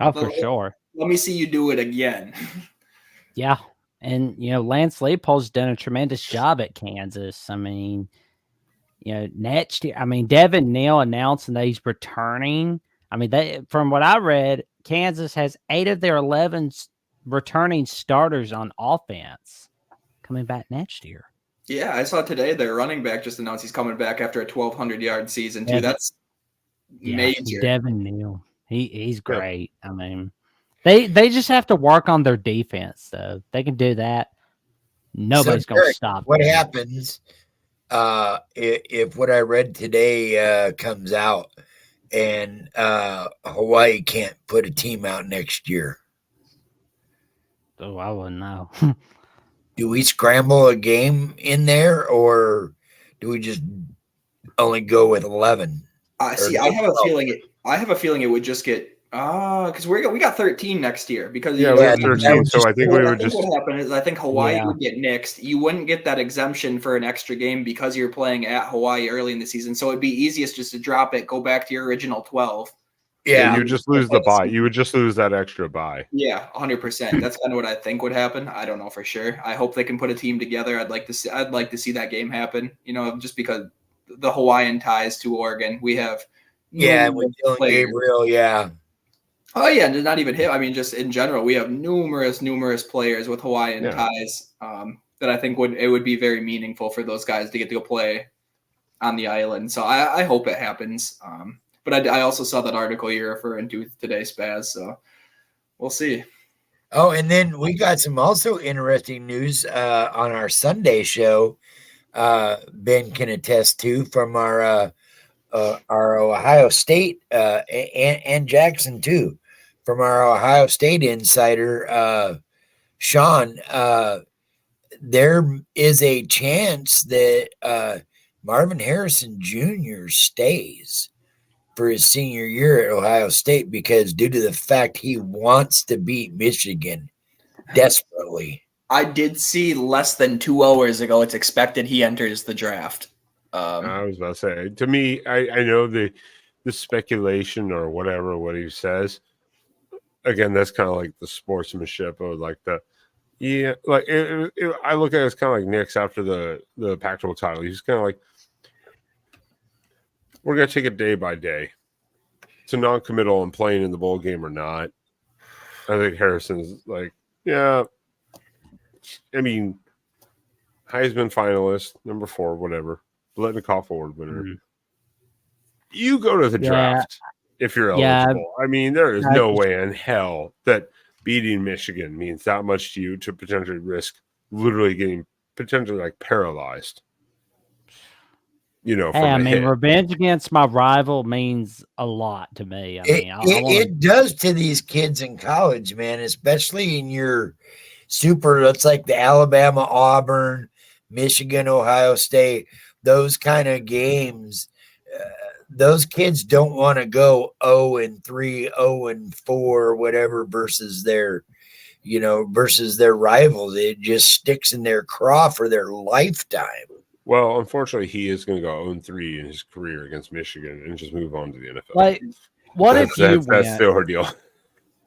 Oh, for sure. Let me see you do it again. Yeah. And, Lance Leipold's done a tremendous job at Kansas. I mean, next year, Devin Neal announcing that he's returning. I mean, from what I read, Kansas has 8 of their 11 returning starters on offense coming back next year. Yeah, I saw today their running back just announced he's coming back after a 1,200-yard season, too. That's major. Devin Neal. He's great. I mean, they just have to work on their defense, though. They can do that. Nobody's going to stop what them. Happens if what I read today comes out and Hawaii can't put a team out next year? Oh, I wouldn't know. Do we scramble a game in there, or do we just only go with 11? I have a feeling it would just get because we got 13 next year because we have 13. So I think we would just. What would happen is I think Hawaii would get nixed. You wouldn't get that exemption for an extra game because you're playing at Hawaii early in the season. So it'd be easiest just to drop it, go back to your original 12. Yeah, you would just lose the bye. You would just lose that extra bye. Yeah, 100%. That's kind of what I think would happen. I don't know for sure. I hope they can put a team together. I'd like to see that game happen. Just because the Hawaiian ties to Oregon, we have. Yeah, with Dylan Gabriel. Yeah. Oh yeah, and not even him. I mean, just in general, we have numerous players with Hawaiian ties that I think it would be very meaningful for those guys to get to go play on the island. So I hope it happens. But I also saw that article you're referring to today, Spaz. So we'll see. Oh, and then we got some also interesting news on our Sunday show. Ben can attest to from our Ohio State and Jackson too, from our Ohio State insider Sean. There is a chance that Marvin Harrison Jr. stays for his senior year at Ohio State because due to the fact he wants to beat Michigan desperately. I did see less than 2 hours ago it's expected he enters the draft. I was about to say, to me, I know the speculation or whatever, what he says. Again, that's kind of like the sportsmanship of like I look at it as kind of like Nick's after the Pac-12 title. He's kind of like, we're going to take it day by day. It's a non-committal on playing in the bowl game or not. I think Harrison's like, I mean, Heisman finalist, number 4, whatever. Biletnikoff Award winner. Mm-hmm. You go to the draft if you're eligible. I mean, there is no way in hell that beating Michigan means that much to you to potentially risk literally getting potentially like paralyzed. Revenge against my rival means a lot to me. It does to these kids in college, man, especially in your super. It's like the Alabama, Auburn, Michigan, Ohio State. Those kind of games. Those kids don't want to go 0-3, 0-4, whatever versus their rivals. It just sticks in their craw for their lifetime. Well, unfortunately, he is going to go 0-3 in his career against Michigan and just move on to the NFL. Like, That's the ordeal.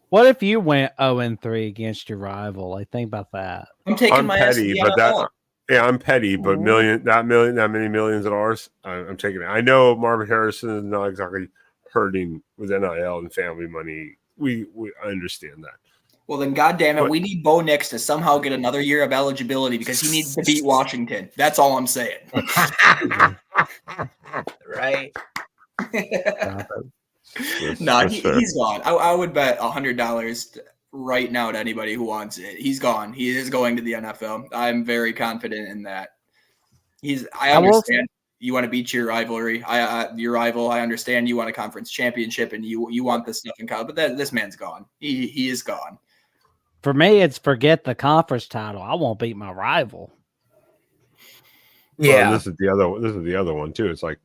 What if you went 0-3 against your rival? Like, think about that. I'm taking my petty, I'm petty, but that many millions of dollars, I'm taking it. I know Marvin Harrison is not exactly hurting with NIL and family money. I understand that. Well, then, goddamn it, we need Bo Nix to somehow get another year of eligibility because he needs to beat Washington. That's all I'm saying. Right? No, he's gone. I would bet $100 right now to anybody who wants it. He's gone. He is going to the NFL. I'm very confident in that. I understand you want to beat your rivalry. Your rival. I understand you want a conference championship and you want this stuff in college. But this man's gone. He is gone. For me, it's forget the conference title. I won't beat my rival. Yeah, this is the other one too. It's like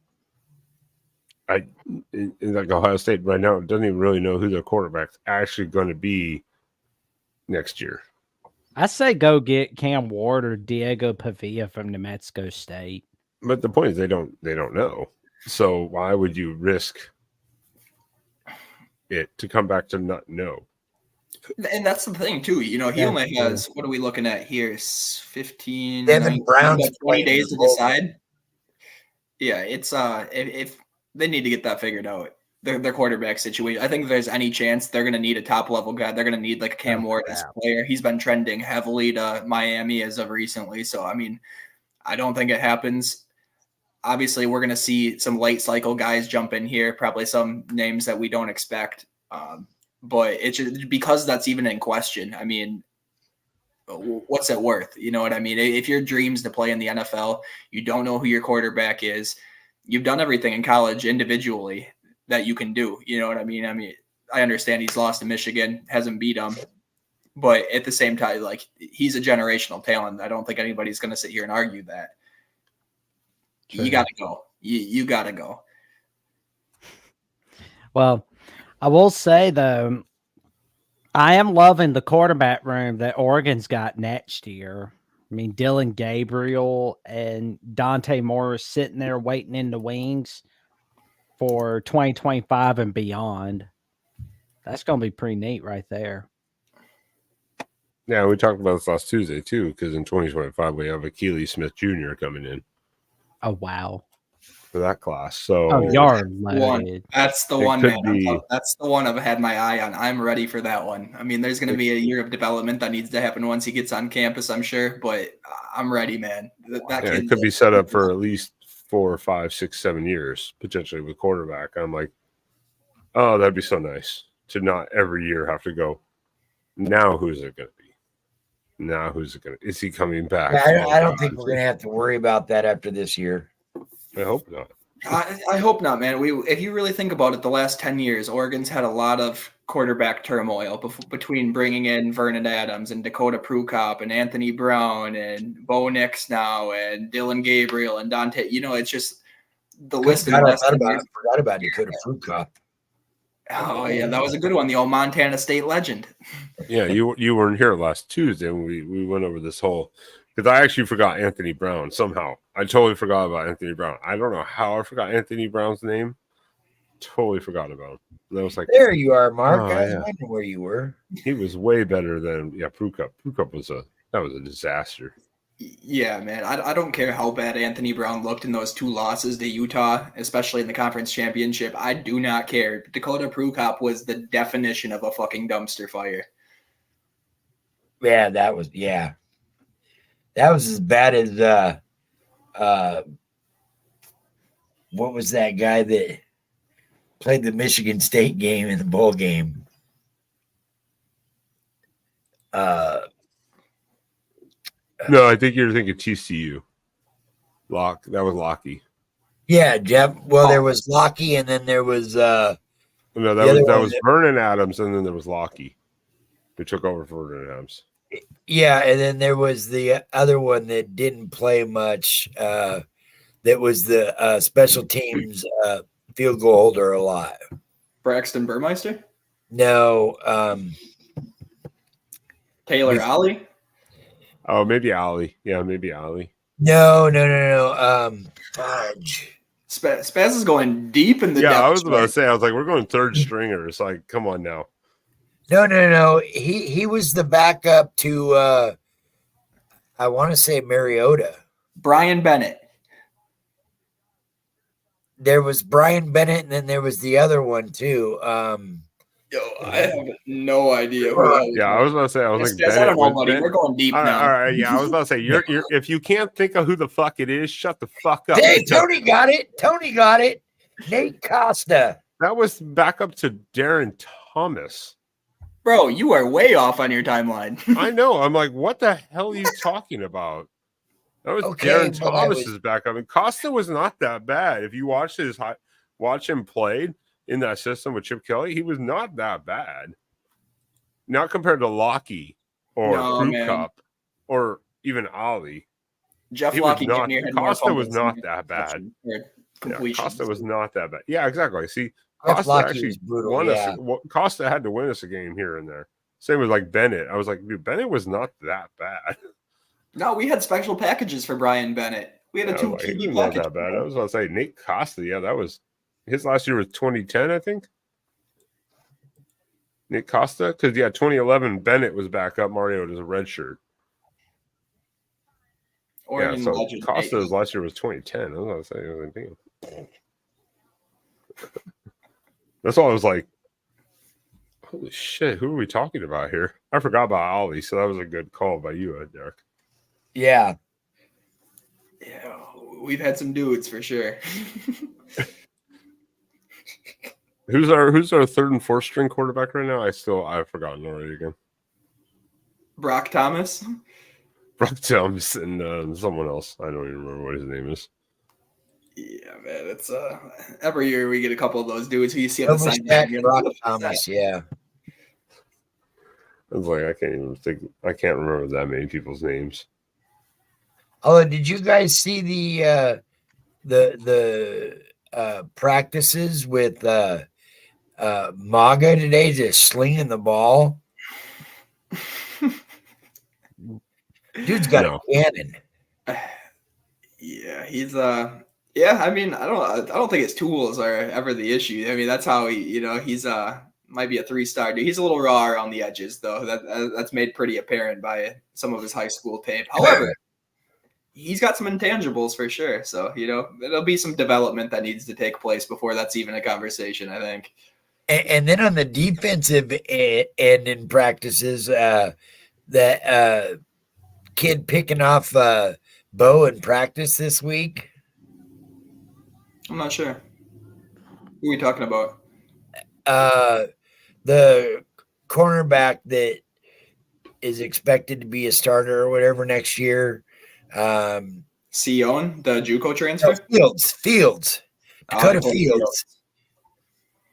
in like Ohio State right now doesn't even really know who their quarterback's actually going to be next year. I say go get Cam Ward or Diego Pavia from New Mexico State. But the point is they don't know. So why would you risk it to come back to not know? And that's the thing too. He only has, what are we looking at here? 15, Devin Brown's 20 days to decide. Yeah, it's if they need to get that figured out. Their quarterback situation. I think if there's any chance they're going to need a top level guy. They're going to need like a Cam Ward as a player. He's been trending heavily to Miami as of recently. So, I mean, I don't think it happens. Obviously, we're going to see some late cycle guys jump in here, probably some names that we don't expect. But it's just because that's even in question. I mean, what's it worth? You know what I mean? If your dream's to play in the NFL, you don't know who your quarterback is. You've done everything in college individually that you can do. You know what I mean? I understand he's lost to Michigan, hasn't beat them, but at the same time, like, he's a generational talent. I don't think anybody's going to sit here and argue that. Sure. You got to go. You got to go. Well, I will say, though, I am loving the quarterback room that Oregon's got next year. I mean, Dylan Gabriel and Dante Moore sitting there waiting in the wings for 2025 and beyond. That's going to be pretty neat right there. Yeah, we talked about this last Tuesday, too, because in 2025, we have Akili Smith Jr. coming in. Oh, wow. For that class. So, yard loaded. That's the one, man. That's the one I've had my eye on. I'm ready for that one. I mean, there's going to be a year of development that needs to happen once he gets on campus, I'm sure, but I'm ready, man. It could be set up for at least 4, 5, 6, 7 years, potentially with quarterback. I'm like, oh, that'd be so nice to not every year have to go, now who's it going to be? Now who's it going to? Is he coming back? Yeah, I don't think we're going to have to worry about that after this year. I hope not. I hope not, man. If you really think about it, the last 10 years, Oregon's had a lot of quarterback turmoil between bringing in Vernon Adams and Dakota Prukop and Anthony Brown and Bo Nix now and Dylan Gabriel and Dante. It's just the list. I forgot about Dakota Prukop. Oh, yeah, that was a good one. The old Montana State legend. Yeah, you weren't here last Tuesday when we went over this whole – because I actually forgot Anthony Brown somehow. I totally forgot about Anthony Brown. I don't know how I forgot Anthony Brown's name. Totally forgot about him. And I was like, there you are, Mark. I was wondering where you were. He was way better than Prukop. Prukop was a disaster. Yeah, man. I don't care how bad Anthony Brown looked in those 2 losses to Utah, especially in the conference championship. I do not care. Dakota Prukop was the definition of a fucking dumpster fire. Yeah, that was as bad as what was that guy that played the Michigan State game in the bowl game? No, I think you're thinking TCU. That was Lockie. Yeah, Jeff. Well, there was Lockie, and then there was that was Vernon Adams, and then there was Lockie, who took over for Vernon Adams. Yeah, and then there was the other one that didn't play much. That was the special teams field goal holder a lot. Braxton Burmeister? No. Taylor Ollie? Oh, maybe Ollie. Yeah, maybe Ollie. No. Fudge. Spaz is going deep in the depth. I was about to say, I was like, we're going third stringers. Like, come on now. No. He was the backup to I want to say Mariota. Brian Bennett. There was Brian Bennett, and then there was the other one too. I have no idea who that was. Yeah, I was about to say, I was like, Bennett, I don't know, buddy. We're going deep now. All right, yeah, I was about to say, you're if you can't think of who the fuck it is, shut the fuck up. Hey, Tony got it. Nate Costa. That was back up to Darren Thomas. Bro, you are way off on your timeline. I know. I'm like, what the hell are you talking about? That was Darren Thomas's backup. And Costa was not that bad. If you watch him play in that system with Chip Kelly, he was not that bad. Not compared to Lockie or Crew Cup or even Ollie. Jeff Lockie Jr. Costa was not that bad. Costa was not that bad. Yeah, exactly. See, Costa actually won us. Costa had to win us a game here and there. Same with like Bennett. I was like, dude, Bennett was not that bad. No, we had special packages for Brian Bennett. We had a two QB package. Not that bad. I was about to say Nate Costa. Yeah, that was his last year was 2010, I think. Nate Costa, because 2011 Bennett was back up. Mario was a red shirt. So Costa's last year was 2010. I was about to say, damn. That's all I was like, holy shit, who are we talking about here? I forgot about Ollie, so that was a good call by you, Derek. Yeah, we've had some dudes for sure. Who's our third and fourth string quarterback right now? I've forgotten already again. Brock Thomas and someone else. I don't even remember what his name is. Yeah, man, it's every year we get a couple of those dudes who you see on the side. Brock Thomas, yeah. I was like, I can't remember that many people's names. Oh, did you guys see the practices with Maga today, just slinging the ball? Dude's got a cannon. Yeah, he's I mean, I don't think his tools are ever the issue. I mean, that's how he's might be a 3-star dude. He's a little raw around the edges, though. That's made pretty apparent by some of his high school tape. However, he's got some intangibles for sure. So, there'll be some development that needs to take place before that's even a conversation, I think. And then on the defensive end in practices, that kid picking off Bo in practice this week. I'm not sure. Who are we talking about? The cornerback that is expected to be a starter or whatever next year. Sion, the JUCO transfer? Fields. Dakota Fields.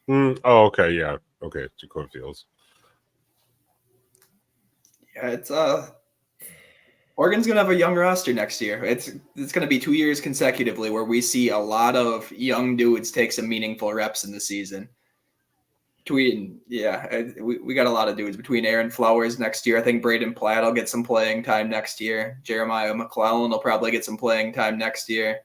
Oh, okay, yeah. Okay, Dakota Fields. Yeah, it's Oregon's gonna have a young roster next year. It's gonna be 2 years consecutively where we see a lot of young dudes take some meaningful reps in the season. We got a lot of dudes between Aaron Flowers next year. I think Braden Platt will get some playing time next year. Jeremiah McClellan will probably get some playing time next year.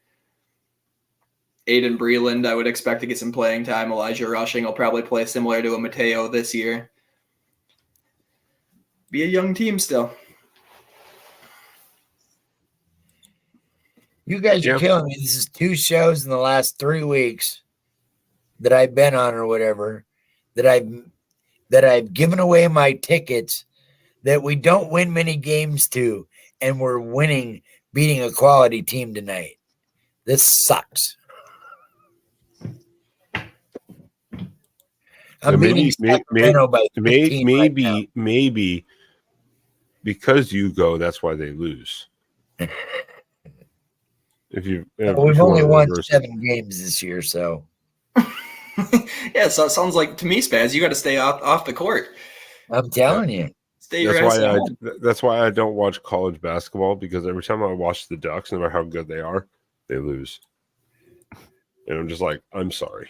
Aiden Breland, I would expect to get some playing time. Elijah Rushing will probably play similar to a Mateo this year. Be a young team still. You guys are killing me. This is 2 shows in the last 3 weeks that I've been on or whatever, that I've given away my tickets that we don't win many games to, and we're beating a quality team tonight. This sucks. Maybe because you go, that's why they lose. We've only won 7 games this year, so. Yeah, so it sounds like to me, Spaz, you got to stay off the court. I'm telling you. That's why I don't watch college basketball, because every time I watch the Ducks, no matter how good they are, they lose. And I'm just like, I'm sorry.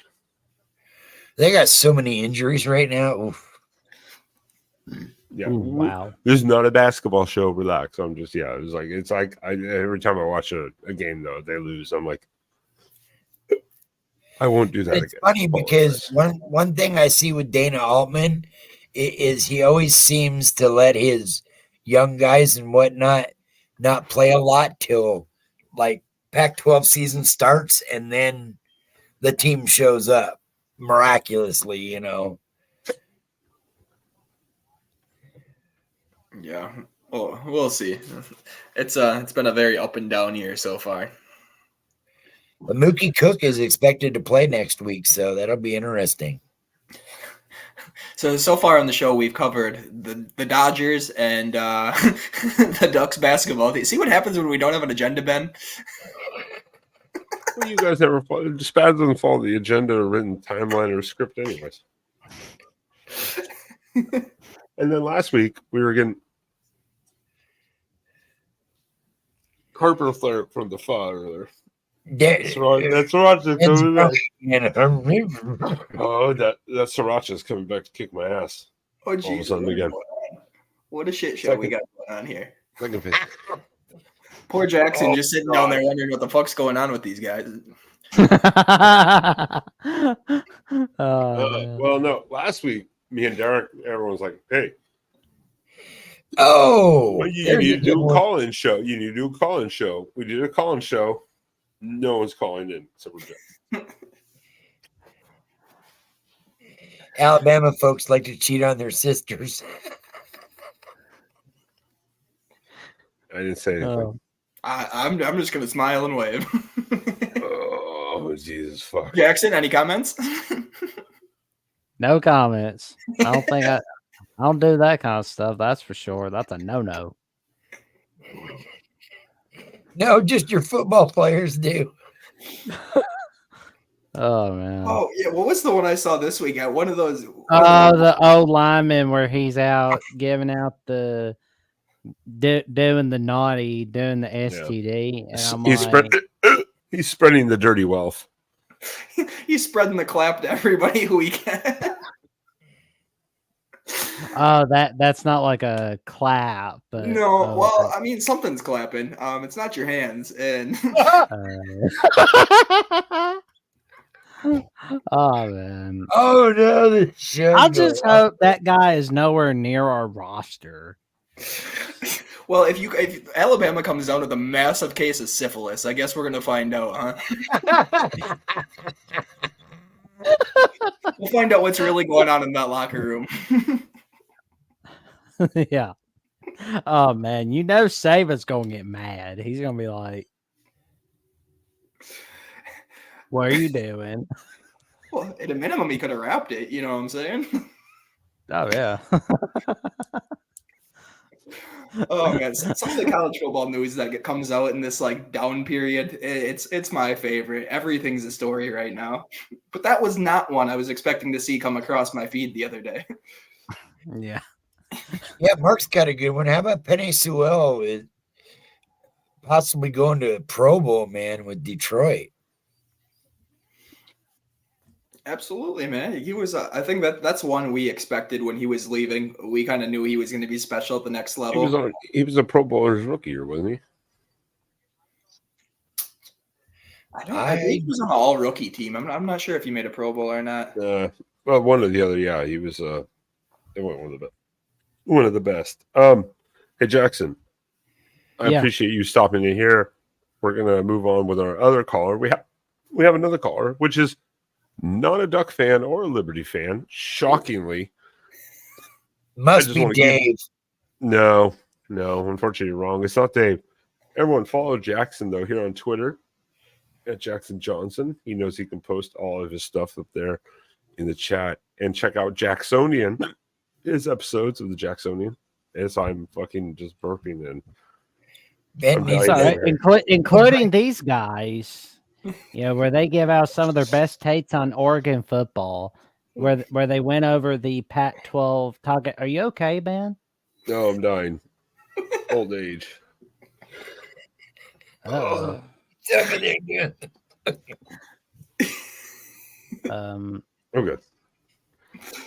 They got so many injuries right now. Oof. Yeah. Ooh, wow. This is not a basketball show. Relax. I'm just, it's like every time I watch a game, though, they lose. I'm like, I won't do that it's again. Funny because one thing I see with Dana Altman is he always seems to let his young guys and whatnot not play a lot till like Pac-12 season starts, and then the team shows up miraculously, Yeah. Oh, we'll see. It's been a very up and down year so far. But Mookie Cook is expected to play next week, so that'll be interesting. So far on the show, we've covered the Dodgers and the Ducks basketball. See what happens when we don't have an agenda, Ben? Well, you guys never follow. Spaz doesn't follow the agenda or written timeline or script, anyways. And then last week we were getting Harper flare from the FA earlier. That's Sriracha's coming back. Oh, that Sriracha's coming back to kick my ass. Oh, geez. All of a sudden again. What a shit show we got going on here. Second Poor Jackson just sitting down there wondering what the fuck's going on with these guys. Well, no. Last week, me and Derek, everyone was like, "Hey, you need to do a call-in show. You need to do a call-in show." We did a call-in show. No one's calling in except for Jack. Alabama folks like to cheat on their sisters. I didn't say anything. I'm just gonna smile and wave. Oh, Jesus fuck. Jackson, any comments? No comments. I don't do that kind of stuff. That's for sure. That's a no. No, just your football players do. Oh man. Oh yeah, what was the one I saw this week at one of those? The old lineman where he's out giving out the doing the naughty, doing the STD, and he's spreading the dirty wealth. He's spreading the clap to everybody who he can. Oh, that's not like a clap, but no. I mean, something's clapping. It's not your hands, and oh man. Oh no, I just hope that guy is nowhere near our roster. Well, if Alabama comes down with a massive case of syphilis, I guess we're gonna find out, huh? We'll find out what's really going on in that locker room. Yeah. Oh man, Saban's gonna get mad. He's gonna be like, "What are you doing?" Well, at a minimum, he could have wrapped it. You know what I'm saying? Oh yeah. Oh man, some of the college football news that comes out in this like down period, it's my favorite. Everything's a story right now, but that was not one I was expecting to see come across my feed the other day. Yeah. Yeah, Mark's got a good one. How about Penei Sewell possibly going to a Pro Bowl, man, with Detroit? Absolutely, man. He was. I think that's one we expected when he was leaving. We kind of knew he was going to be special at the next level. He was a Pro Bowler's rookie year, wasn't he? I think he was on an all rookie team. I'm not sure if he made a Pro Bowl or not. Well, one or the other. Yeah, he was. They went one of the best. Hey Jackson, I appreciate you stopping in here. We're gonna move on with our other caller. We have another caller, which is not a Duck fan or a Liberty fan. Shockingly, must be Dave. No, unfortunately, you're wrong. It's not Dave. Everyone follow Jackson though here on Twitter at Jackson Johnson. He knows he can post all of his stuff up there in the chat, and check out Jacksonian, his episodes of the Jacksonian. As I'm fucking just burping and including these guys. Where they give out some of their best takes on Oregon football, where they went over the Pac-12 target. Are you okay, Ben? No, I'm dying. Old age. Oh. Okay.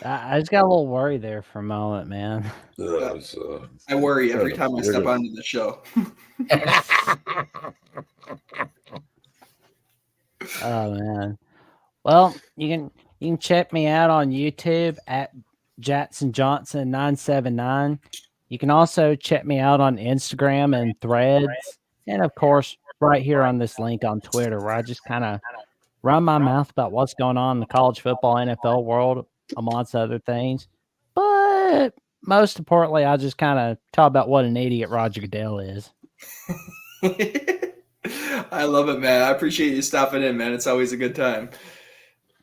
I just got a little worried there for a moment, man. I worry every time I step onto the show. Oh man. Well, you can check me out on YouTube at Jackson Johnson 979. You can also check me out on Instagram and Threads, and of course, right here on this link on Twitter, where I just kind of run my mouth about what's going on in the college football NFL world, amongst other things. But most importantly, I just kind of talk about what an idiot Roger Goodell is. I love it, man. I appreciate you stopping in, man. It's always a good time.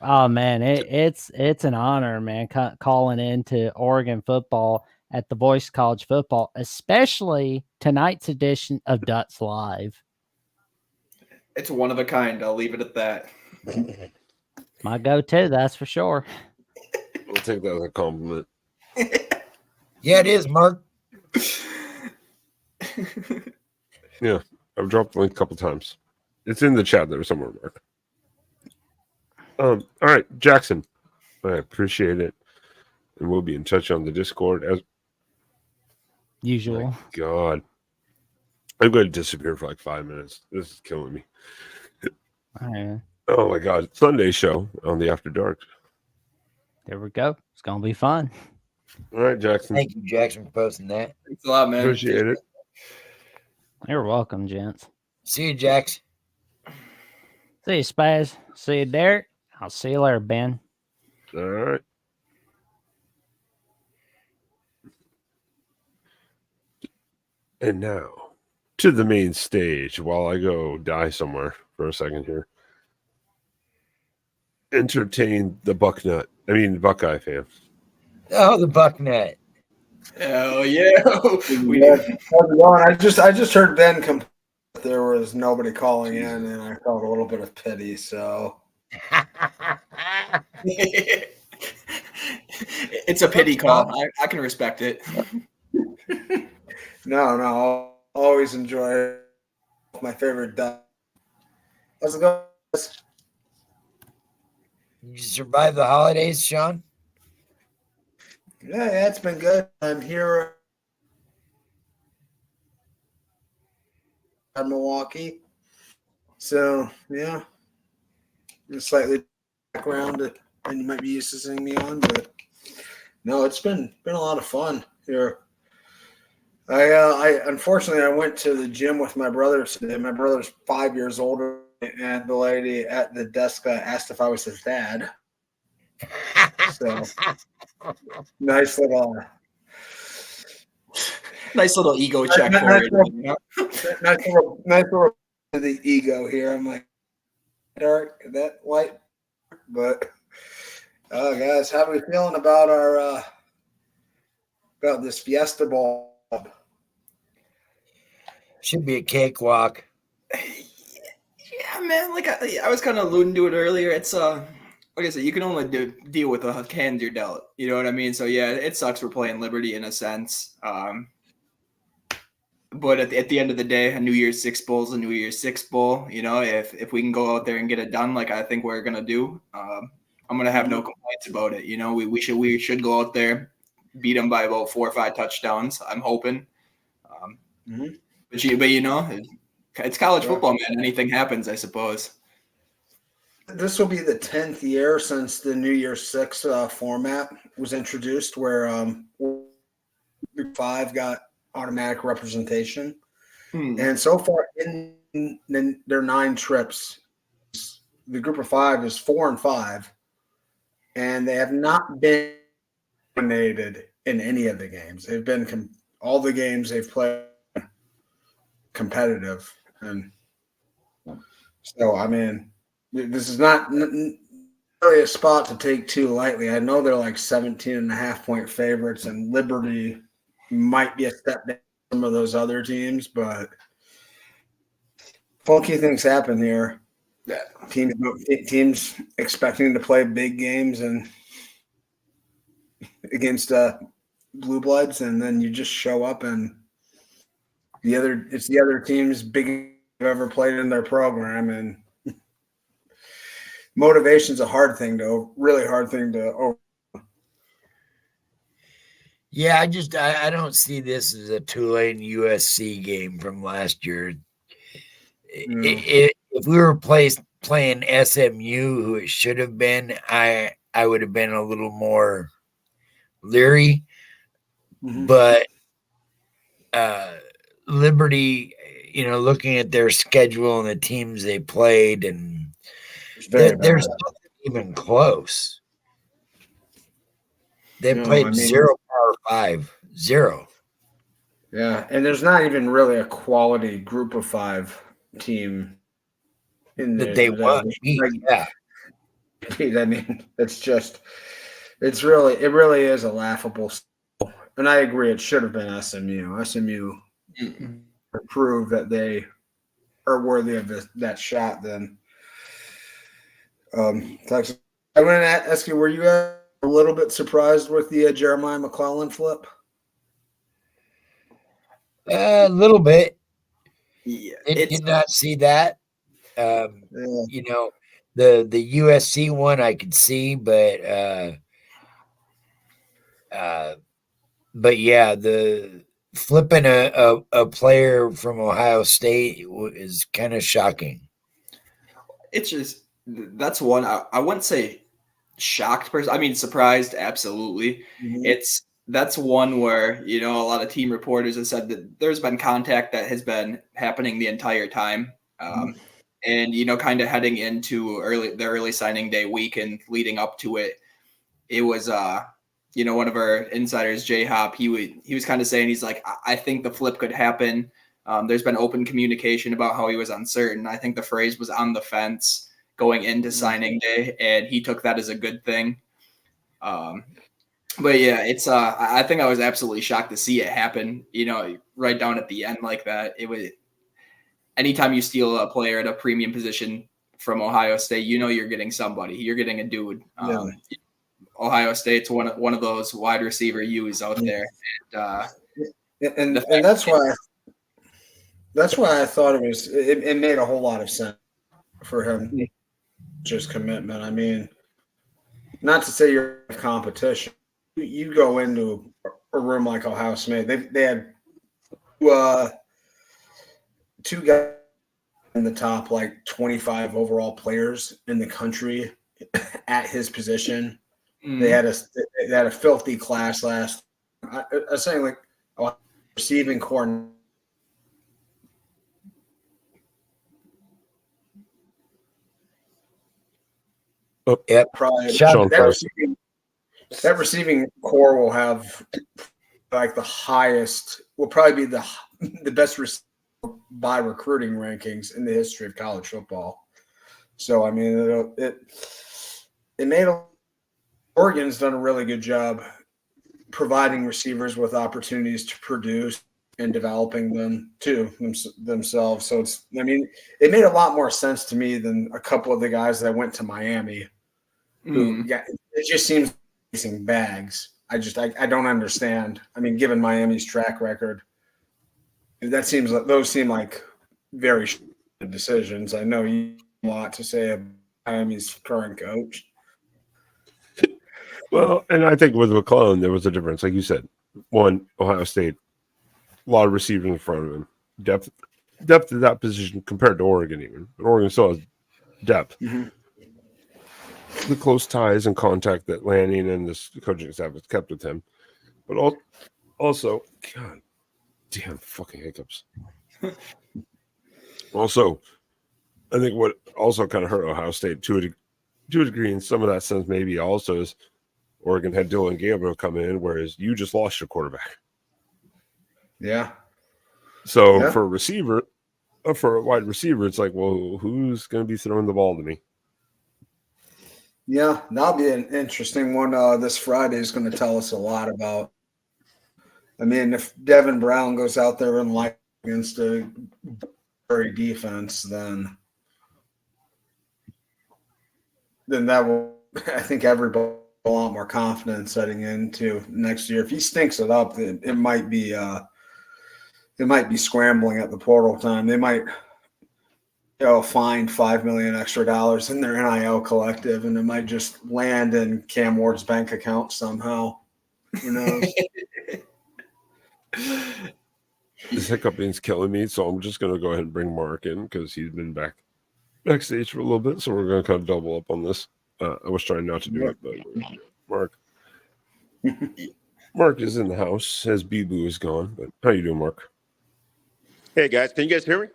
Oh man, it's an honor, man, calling into Oregon football at the Voice College Football, especially tonight's edition of Duts Live. It's one of a kind. I'll leave it at that. My go-to, that's for sure. I'll take that as a compliment. Yeah, it is, Mark. Yeah, I've dropped the link a couple times. It's in the chat there somewhere, Mark. All right, Jackson. I appreciate it. And we'll be in touch on the Discord as usual. My God. I'm going to disappear for like 5 minutes. This is killing me. Oh my God. Sunday show on the After Dark. There we go. It's going to be fun. All right, Jackson. Thank you, Jackson, for posting that. Thanks a lot, man. Appreciate it. You're welcome, gents. See you, Jax. See you, Spaz. See you, Derek. I'll see you later, Ben. All right. And now to the main stage while I go die somewhere for a second here. Entertain the Buckeye fans. Oh, the Bucknut. Oh yeah. I just heard Ben complain that there was nobody calling in, and I felt a little bit of pity. So it's a pity call. I can respect it. No, I'll always enjoy it. My favorite duck. How's it going? You survived the holidays, Sean? Yeah, it's been good. I'm here in Milwaukee. So, yeah. Slightly background than you might be used to seeing me on, but no, it's been a lot of fun here. I unfortunately I went to the gym with my brother today. My brother's 5 years older, and the lady at the desk asked if I was his dad. So nice little ego check for you. Nice little to the ego here. I'm like, dark, that light, but guys, how are we feeling about our about this Fiesta Bowl? Should be a cakewalk. Yeah, man. Like I was kind of alluding to it earlier. It's like I said, you can only deal with the hands you're dealt. You know what I mean? So yeah, it sucks we're playing Liberty in a sense. But at the end of the day, a New Year's Six Bowl is a New Year's Six Bowl. You know, if we can go out there and get it done, like I think we're gonna do, I'm gonna have no complaints about it. You know, we should go out there, beat them by about 4 or 5 touchdowns. I'm hoping. But you know, it's college football, man. Anything happens, I suppose. This will be the 10th year since the New Year's Six format was introduced, where Group 5 got automatic representation. And so far in their 9 trips, the Group of 5 is 4-5, and they have not been eliminated in any of the games. They've been all the games they've played competitive, and so I mean, this is not really a spot to take too lightly. I know they're like 17.5-point favorites, and Liberty might be a step down from some of those other teams, but funky things happen here. Yeah, teams expecting to play big games and against blue bloods, and then you just show up and it's the other team's biggest ever played in their program, and motivation's really hard thing to. Yeah, I don't see this as a Tulane USC game from last year. If we were playing SMU, who it should have been, I would have been a little more leery. Mm-hmm. But Liberty, looking at their schedule and the teams they played, and there's nothing even close. They played 0 Power 5, 0. Yeah, and there's not even really a quality group of 5 team in that they won. Yeah, I mean, it really is a laughable. And I agree, it should have been SMU. SMU proved that they are worthy of that shot. Then, Texas. I want to ask you: were you a little bit surprised with the Jeremiah McClellan flip? A little bit. Yeah, did not see that. The USC one I could see, but yeah, the flipping a player from Ohio State is kind of shocking. It's just that's one I wouldn't say shocked person. I mean, surprised, absolutely. Mm-hmm. That's one where, a lot of team reporters have said that there's been contact that has been happening the entire time. And, kind of heading into the early signing day week and leading up to it, it was, one of our insiders, Jay Hop, he was kind of saying, he's like, I think the flip could happen. There's been open communication about how he was uncertain. I think the phrase was on the fence going into signing day, and he took that as a good thing. But yeah, it's I think I was absolutely shocked to see it happen, right down at the end like that. It was anytime you steal a player at a premium position from Ohio State, you're getting somebody. You're getting a dude. Ohio State's one of those wide receiver U's out there. And that's why I thought it made a whole lot of sense for him. Just commitment. I mean, not to say you're in competition. You go into a room like Ohio State. They had 2 guys in the top 25 overall players in the country at his position. They had a filthy class last. I was saying receiving core. Oh, yep. Probably that receiving core will have the highest. Will probably be the best by recruiting rankings in the history of college football. So I mean, it made Oregon's done a really good job providing receivers with opportunities to produce and developing them too themselves. So it made a lot more sense to me than a couple of the guys that went to Miami. It just seems chasing bags. I don't understand. I mean, given Miami's track record, those seem like very decisions. I know you have a lot to say about Miami's current coach. Well, and I think with McClellan, there was a difference. Like you said, one, Ohio State, a lot of receivers in front of him. Depth at that position compared to Oregon even. But Oregon still has depth. Mm-hmm. The close ties and contact that Lanning and this coaching staff has kept with him. But also, God damn fucking hiccups. Also, I think what also kind of hurt Ohio State to a degree in some of that sense maybe also is Oregon had Dylan Gabriel come in, whereas you just lost your quarterback. Yeah. So for a wide receiver, it's like, well, who's going to be throwing the ball to me? Yeah, that'll be an interesting one. This Friday is going to tell us a lot about. I mean, if Devin Brown goes out there and against a very defense, then that will. I think everybody a lot more confidence heading into next year. If he stinks it up, it might be scrambling at the portal time. They might find $5 million extra in their NIL collective, and it might just land in Cam Ward's bank account somehow. Who knows? This hiccuping's killing me, so I'm just gonna go ahead and bring Mark in because he's been backstage for a little bit, so we're gonna kind of double up on this. I was trying not to do it, but Mark is in the house as B-Boo is gone. But how you doing, Mark? Hey guys, can you guys hear me?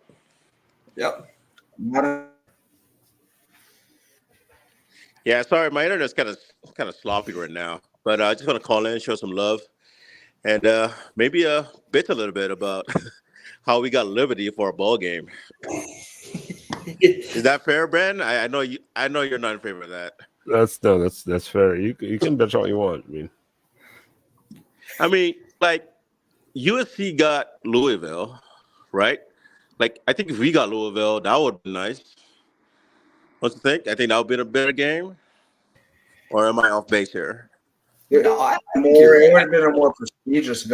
Yep. Yeah, sorry, my internet's kind of sloppy right now, but I just want to call in, show some love, and maybe bitch a little bit about how we got Liberty for a ball game. Is that fair, Brandon? I know you. I know you're not in favor of that. That's fair. You can bitch all you want. I mean, like USC got Louisville, right? Like I think if we got Louisville, that would be nice. What you think? I think that would be a better game. Or am I off base here? No, I think it would have been a more prestigious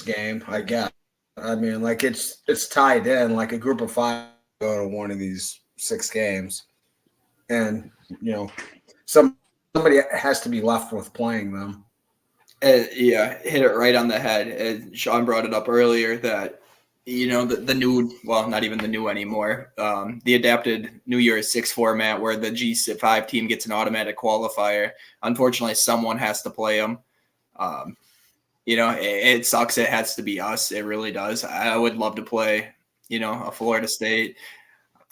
game, I guess. I mean, like it's tied in. Like a group of 5 go to one of these 6 games, and somebody has to be left with playing them. Yeah, hit it right on the head. Sean brought it up earlier that the new, well, not even the new anymore, the adapted New Year's 6 format where the G5 team gets an automatic qualifier. Unfortunately, someone has to play them. It sucks. It has to be us. It really does. I would love to play, a Florida State.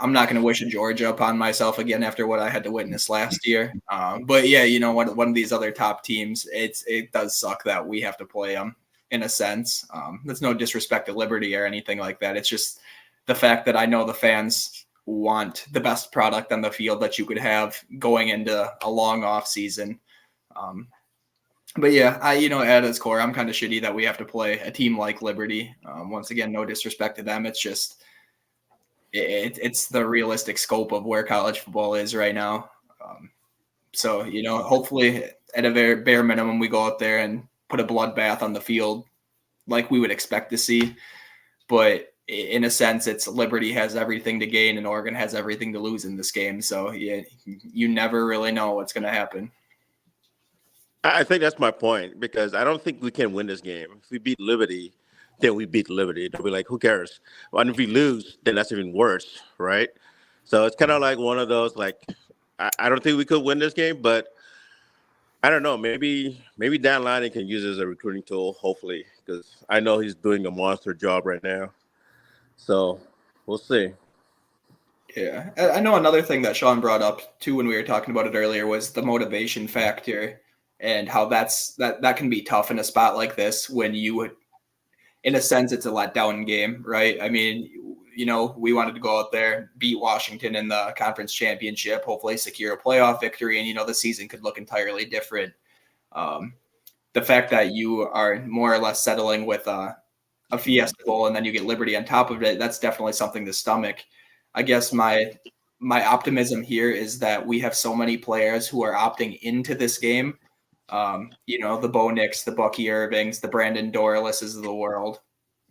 I'm not going to wish a Georgia upon myself again after what I had to witness last year. But yeah, one of these other top teams, it does suck that we have to play them in a sense. That's no disrespect to Liberty or anything like that. It's just the fact that I know the fans want the best product on the field that you could have going into a long off season. But yeah, at its core, I'm kind of shitty that we have to play a team like Liberty. Once again, no disrespect to them. It's just, it's the realistic scope of where college football is right now. So, hopefully at a very bare minimum, we go out there and put a bloodbath on the field like we would expect to see. But in a sense, it's Liberty has everything to gain and Oregon has everything to lose in this game. So yeah, you never really know what's going to happen. I think that's my point, because I don't think we can win this game. If we beat Liberty, then we beat Liberty. They'll be like, who cares? And if we lose, then that's even worse, right? So it's kind of like one of those, like, I don't think we could win this game, but I don't know. Maybe Dan Lanning can use it as a recruiting tool, hopefully, because I know he's doing a monster job right now. So we'll see. Yeah. I know another thing that Sean brought up, too, when we were talking about it earlier was the motivation factor and how that can be tough in a spot like this when you, in a sense, it's a letdown game, right? I mean, we wanted to go out there, beat Washington in the conference championship, hopefully secure a playoff victory, and, the season could look entirely different. The fact that you are more or less settling with a Fiesta Bowl and then you get Liberty on top of it, that's definitely something to stomach. I guess my optimism here is that we have so many players who are opting into this game. The Bo Nix, the Bucky Irvings, the Brandon Dorlises of the world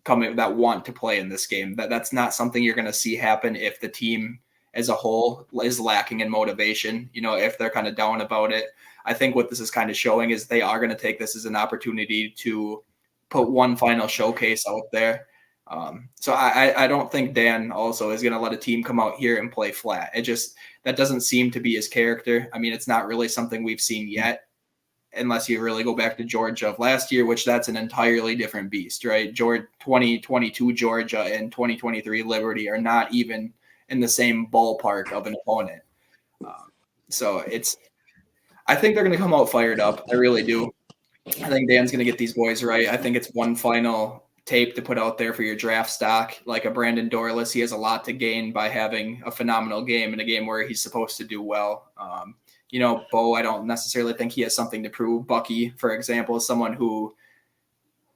coming that want to play in this game. That's not something you're going to see happen if the team as a whole is lacking in motivation, if they're kind of down about it. I think what this is kind of showing is they are going to take this as an opportunity to put one final showcase out there. So I don't think Dan also is going to let a team come out here and play flat. That doesn't seem to be his character. I mean, it's not really something we've seen yet, unless you really go back to Georgia of last year, which that's an entirely different beast, right? 2022 Georgia and 2023 Liberty are not even in the same ballpark of an opponent. So I think they're going to come out fired up. I really do. I think Dan's going to get these boys right. I think it's one final tape to put out there for your draft stock, like a Brandon Dorlis. He has a lot to gain by having a phenomenal game in a game where he's supposed to do well. Bo, I don't necessarily think he has something to prove. Bucky, for example, is someone who,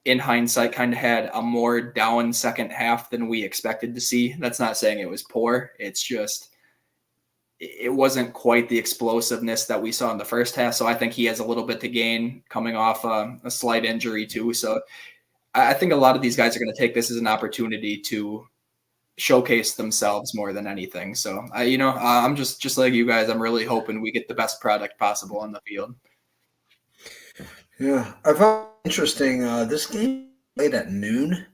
in hindsight, kind of had a more down second half than we expected to see. That's not saying it was poor. It's just it wasn't quite the explosiveness that we saw in the first half. So I think he has a little bit to gain coming off a slight injury too. So I think a lot of these guys are going to take this as an opportunity to showcase themselves more than anything. So I'm just like you guys. I'm really hoping we get the best product possible on the field. Yeah, I found it interesting. This game played at noon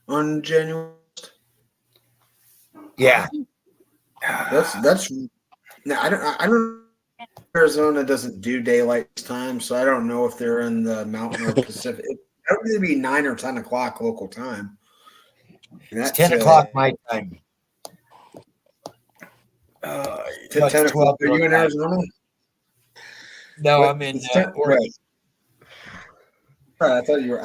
on January. Yeah, that's. Now I don't. Arizona doesn't do daylight time, so I don't know if they're in the Mountain or Pacific. That would either be 9 or 10 o'clock local time. It's 10 o'clock my time. 10 o'clock. Are you in Arizona? No, I'm in Oregon. I thought you were.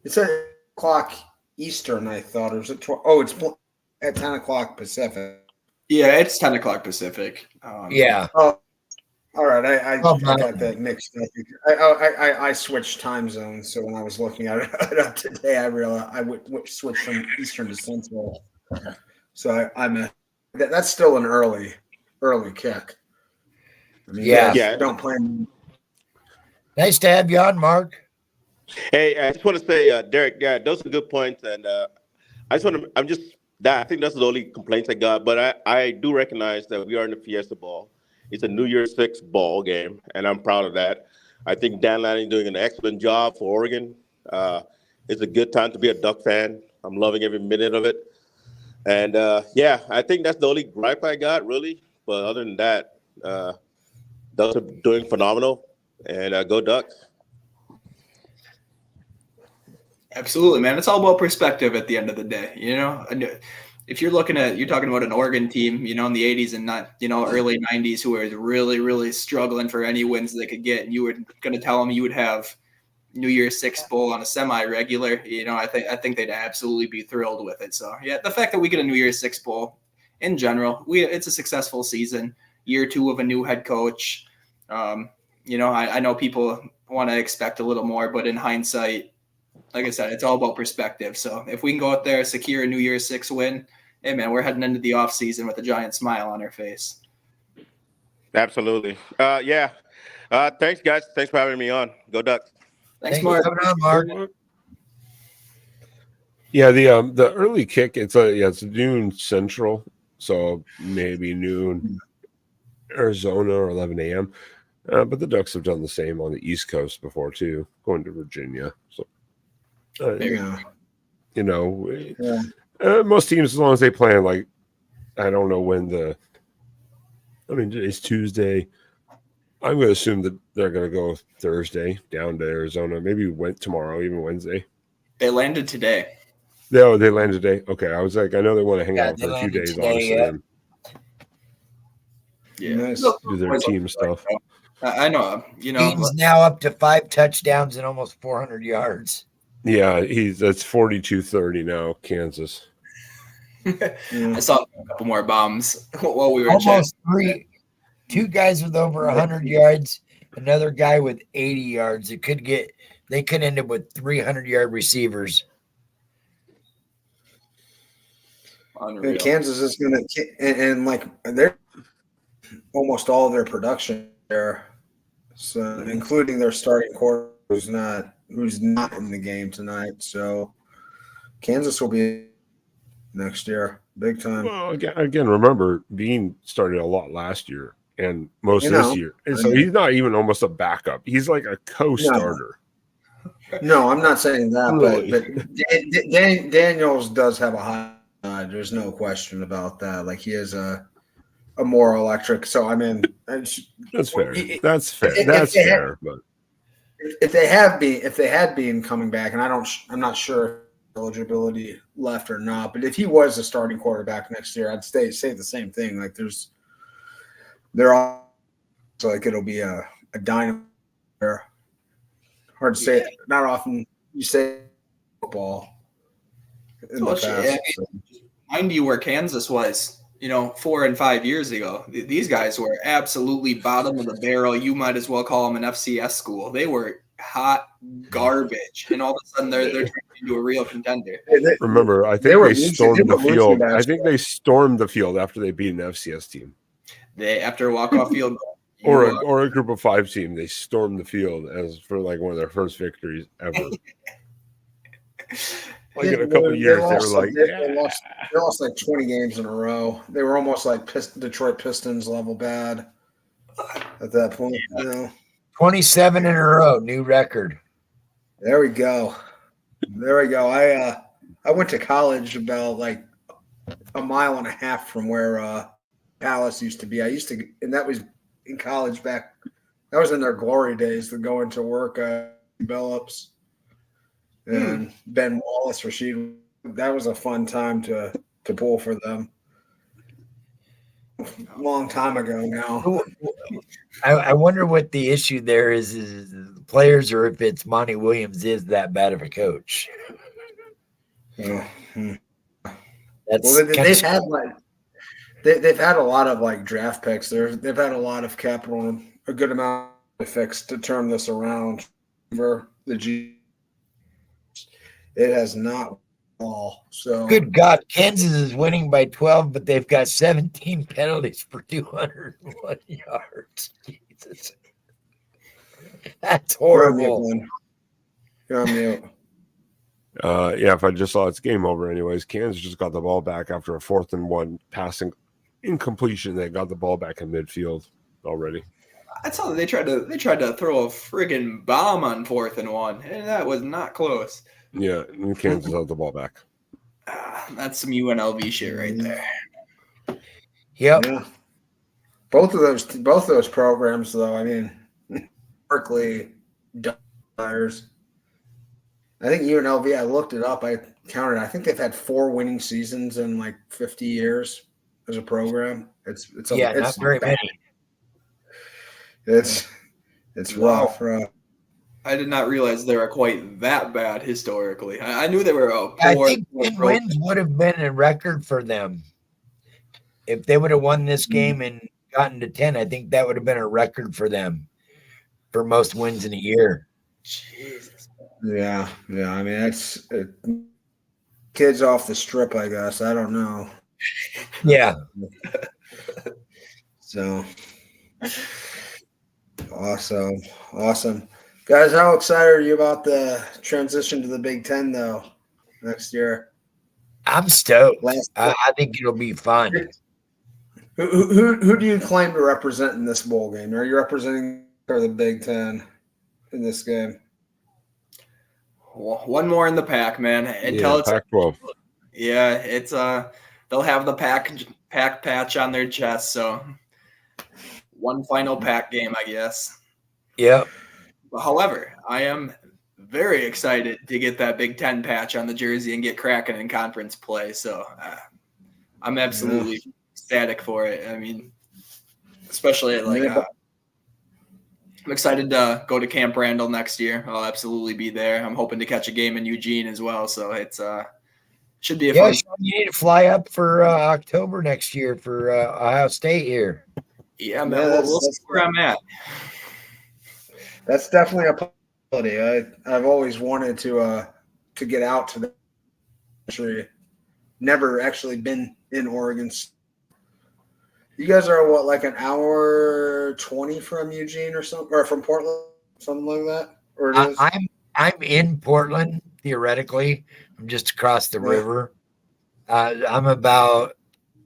It's at o'clock Eastern. I thought, or was it 12? Oh, it's at 10 o'clock Pacific. Yeah, it's 10 o'clock Pacific. Yeah. Oh, all right. I got that mixed up. I switched time zones, so when I was looking at it up today, I realized I would switch from Eastern to Central. So that's still an early kick. I mean, yeah. Don't plan. Nice to have you on, Mark. Hey, I just want to say, Derek, yeah, those are good points, and I think that's the only complaints I got. But I do recognize that we are in the Fiesta Bowl. It's a New Year's 6 ball game, and I'm proud of that. I think Dan Lanning doing an excellent job for Oregon. It's a good time to be a Duck fan. I'm loving every minute of it. And, I think that's the only gripe I got, really. But other than that, Ducks are doing phenomenal. And go Ducks. Absolutely, man. It's all about perspective at the end of the day. If you're talking about an Oregon team, in the 80s and not, early 90s, who were really, really struggling for any wins they could get, and you were going to tell them you would have New Year's 6 bowl on a semi-regular, I think they'd absolutely be thrilled with it. So, yeah, the fact that we get a New Year's 6 bowl in general, it's a successful season, year 2 of a new head coach. I know people want to expect a little more, but in hindsight, like I said, it's all about perspective. So if we can go out there, secure a New Year's 6 win, hey, man, we're heading into the offseason with a giant smile on our face. Absolutely. Thanks, guys. Thanks for having me on. Go Ducks. Thanks Mark. For coming on, Mark. Yeah, the early kick, it's noon Central, so maybe noon Arizona or 11 a.m. But the Ducks have done the same on the East Coast before too, going to Virginia. So, most teams, as long as they plan, like, I don't know when today's Tuesday. I'm going to assume that they're going to go Thursday down to Arizona. Maybe went tomorrow, even Wednesday. They landed today. They landed today. Okay, I was like, I know they want to hang out for a few days, today, honestly. Yeah, Nice. Do their team stuff. I know. He's now up to 5 touchdowns and almost 400 yards. Yeah, that's 42-30 now, Kansas. I saw a couple more bombs while we were almost 2 guys with over 100 yards, another guy with 80 yards. They could end up with 300-yard receivers. And Kansas is going to, and like they're almost all of their production there, so including their starting quarterback who's not in the game tonight. So Kansas will be next year, big time. Well, again, remember Bean started a lot last year and most this year, and so he's not even almost a backup. He's like a co-starter. No, I'm not saying that, but Daniels does have a high. There's no question about that. Like, he is a more electric. So I mean, that's fair. That's fair. But if they had been coming back, and I'm not sure if eligibility left or not, but if he was a starting quarterback next year, I'd say the same thing. Like, they're all like it'll be a dynamo. Hard to say. Not often you say football. Mind you, where Kansas was, 4 and 5 years ago, these guys were absolutely bottom of the barrel. You might as well call them an FCS school. They were hot garbage, and all of a sudden they're turning into a real contender. Remember, I think they stormed the field. I think they stormed the field after they beat an FCS team. After a walk-off field goal. Or a group of 5 team, they stormed the field as for like one of their first victories ever. Like in a couple of years, they were like they lost like 20 games in a row. They were almost like Detroit Pistons level bad at that point. You know, 27 in a row, new record. There we go. I went to college about like a mile and a half from where Palace used to be. And that was in college back. That was in their glory days. To go into work, Billups and Ben Wallace, Rashid. That was a fun time to pull for them. Long time ago now. I wonder what the issue there is the players, or if it's Monty Williams is that bad of a coach. They've had a lot of like draft picks. They've had a lot of capital and a good amount of fix to turn this around. For the G, it has not all. So good God, Kansas is winning by 12, but they've got 17 penalties for 201 yards. Jesus, that's horrible. You're on mute. Yeah, if I just saw it's game over anyways. Kansas just got the ball back after a 4th and 1 passing incompletion. They got the ball back in midfield already. I saw that they tried to throw a friggin' bomb on 4th and 1, and that was not close. Yeah, and Kansas had the ball back. That's some UNLV shit right there. Yep. Yeah. Both of those programs, though. I mean, Berkeley, Dyers. I think UNLV. I looked it up. I counted. I think they've had 4 winning seasons in like 50 years as a program. It's not very many. It's rough. I did not realize they were quite that bad historically. I knew they were I think 10 wins would have been a record for them. If they would have won this game and gotten to 10, I think that would have been a record for them for most wins in a year. Jesus. Yeah. I mean, it's kids off the strip, I guess. I don't know. Yeah. So awesome. Guys, how excited are you about the transition to the Big Ten, though, next year? I'm stoked. I think it'll be fun. Who do you claim to represent in this bowl game? Are you representing for the Big Ten in this game? One more in the pack, man. Until it's Pac-12. Yeah, it's they'll have the pack patch on their chest, so one final pack game, I guess. Yep. However, I am very excited to get that Big Ten patch on the jersey and get cracking in conference play. So I'm absolutely ecstatic for it. I mean, especially I'm excited to go to Camp Randall next year. I'll absolutely be there. I'm hoping to catch a game in Eugene as well. So it's should be a fun. You need to fly up for October next year for Ohio State here. Yeah, man. We'll see where I'm at. That's definitely a possibility. I've always wanted to get out to the country. Never actually been in Oregon. You guys are what, like an hour 20 from Eugene or something, or from Portland, something like that? Or it is? I'm in Portland theoretically. I'm just across the river. I'm about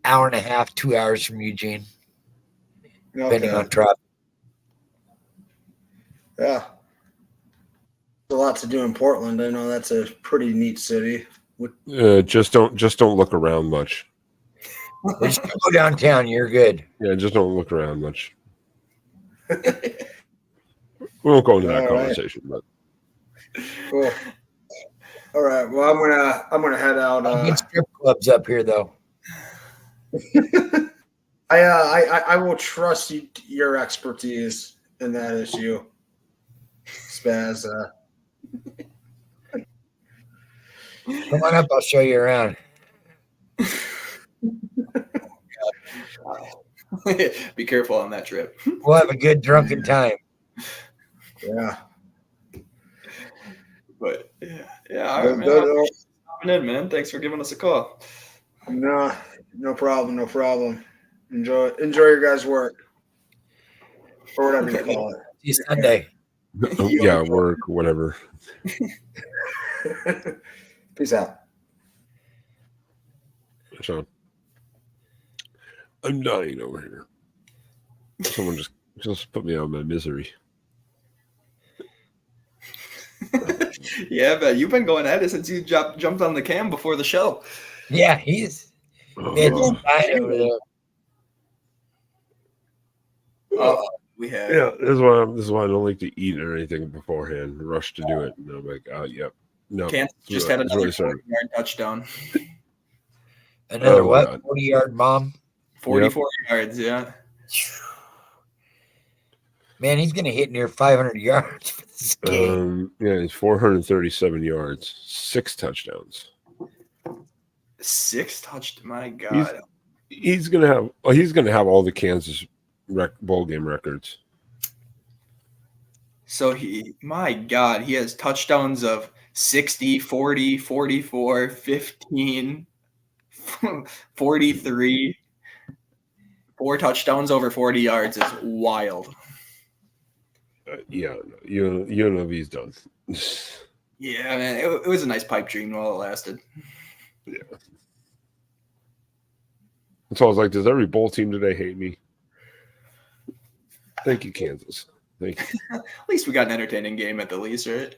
hour and a half, 2 hours from Eugene, depending on traffic. Yeah. There's a lot to do in Portland. I know that's a pretty neat city. Just don't look around much. Just go downtown, you're good. Yeah, just don't look around much. We won't go into that conversation, but cool. All right. Well, I'm gonna head out. Get strip clubs up here, though. I will trust your expertise in that issue. Spaz. Come on up, I'll show you around. Be careful on that trip. We'll have a good drunken time. Yeah. But yeah, all right, man. Stopping in, man. Thanks for giving us a call. No problem. Enjoy your guys' work. Or whatever you call it. See you Sunday. Yeah, work, whatever. Peace out. Sean, I'm dying over here. Someone just put me out of my misery. Yeah, man, you've been going at it since you jumped on the cam before the show. Yeah, he's dying over there. We had this is why I don't like to eat or anything beforehand. Rush to do it. And I'm like, oh yep. No. Kansas just had another 40-yard touchdown. Another 40-yard bomb? 44 yards, yeah. Man, he's gonna hit near 500 yards for this game. He's 437 yards, 6 touchdowns. 6 touchdowns. My God. He's gonna have all the Kansas bowl game records. So he has touchdowns of 60, 40, 44, 15, 43. 4 touchdowns over 40 yards is wild. You know if he's done. Yeah, man, it was a nice pipe dream while it lasted. Yeah. So I was like, does every bowl team today hate me? Thank you, Kansas. Thank you. At least we got an entertaining game at the least, right?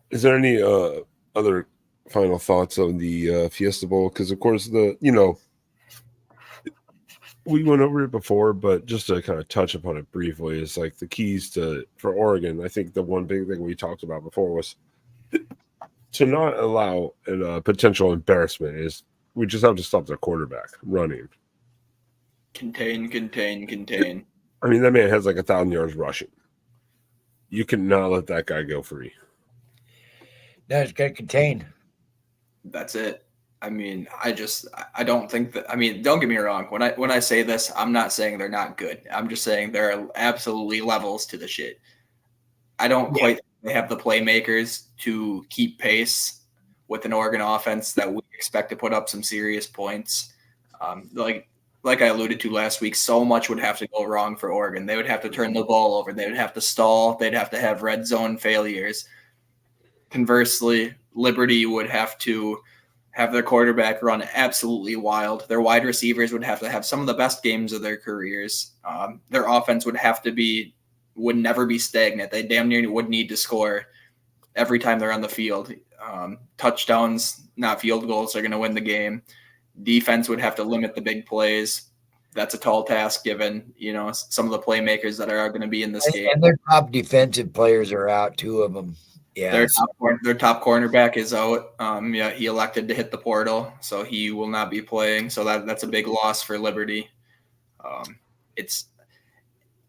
Is there any other final thoughts on the Fiesta Bowl? Because, of course, we went over it before, but just to kind of touch upon it briefly, is like the keys for Oregon. I think the one big thing we talked about before was to not allow a potential embarrassment. Is we just have to stop their quarterback running. Contain. I mean, that man has like 1,000 yards rushing. You cannot let that guy go free. No, it's got to contain. That's it. I mean, I don't think that. I mean, don't get me wrong. When I say this, I'm not saying they're not good. I'm just saying there are absolutely levels to the shit. I don't quite think they have the playmakers to keep pace with an Oregon offense that we expect to put up some serious points. Like I alluded to last week, so much would have to go wrong for Oregon. They would have to turn the ball over. They would have to stall. They'd have to have red zone failures. Conversely, Liberty would have to have their quarterback run absolutely wild. Their wide receivers would have to have some of the best games of their careers. Their offense would never be stagnant. They damn near would need to score every time they're on the field. Touchdowns, not field goals, are going to win the game. Defense would have to limit the big plays. That's a tall task given, some of the playmakers that are going to be in this game. And their top defensive players are out, 2 of them. Yeah, their top cornerback is out. He elected to hit the portal, so he will not be playing. So that's a big loss for Liberty. It's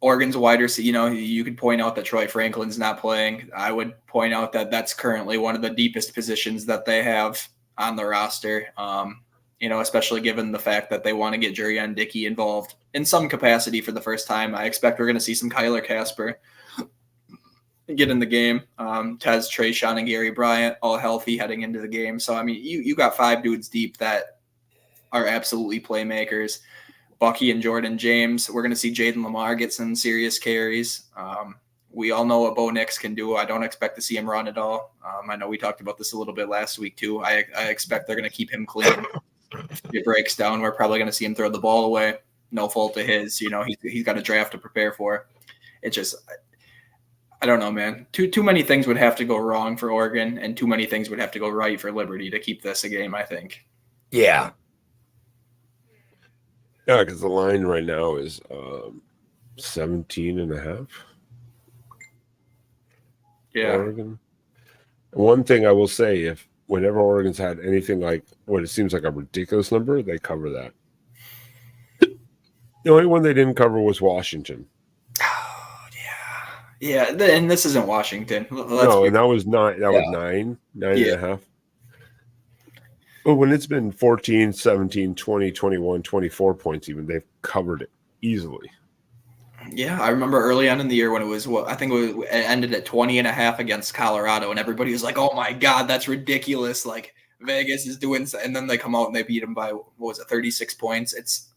Oregon's wide receiver. You could point out that Troy Franklin's not playing. I would point out that that's currently one of the deepest positions that they have on the roster. Especially given the fact that they want to get Jurion Dickey involved in some capacity for the first time. I expect we're going to see some Kyler Casper get in the game. Tez, Trayshawn, and Gary Bryant all healthy heading into the game. So, I mean, you got 5 dudes deep that are absolutely playmakers. Bucky and Jordan James. We're going to see Jaden Lamar get some serious carries. We all know what Bo Nix can do. I don't expect to see him run at all. I know we talked about this a little bit last week too. I expect they're going to keep him clean. If it breaks down, we're probably going to see him throw the ball away. No fault of his. He's got a draft to prepare for. It just – I don't know, man. Too many things would have to go wrong for Oregon, and too many things would have to go right for Liberty to keep this a game, I think. Yeah. Yeah, because the line right now is 17.5. Yeah. Oregon. One thing I will say, whenever Oregon's had anything like what it seems like a ridiculous number, they cover that. The only one they didn't cover was Washington. Yeah, and this isn't Washington. And that was 9. That was 9.5. But when it's been 14, 17, 20, 21, 24 points even, they've covered it easily. Yeah, I remember early on in the year when it was it ended at 20.5 against Colorado, and everybody was like, "Oh my God, that's ridiculous!" Like Vegas is doing, and then they come out and they beat them by 36 points. It's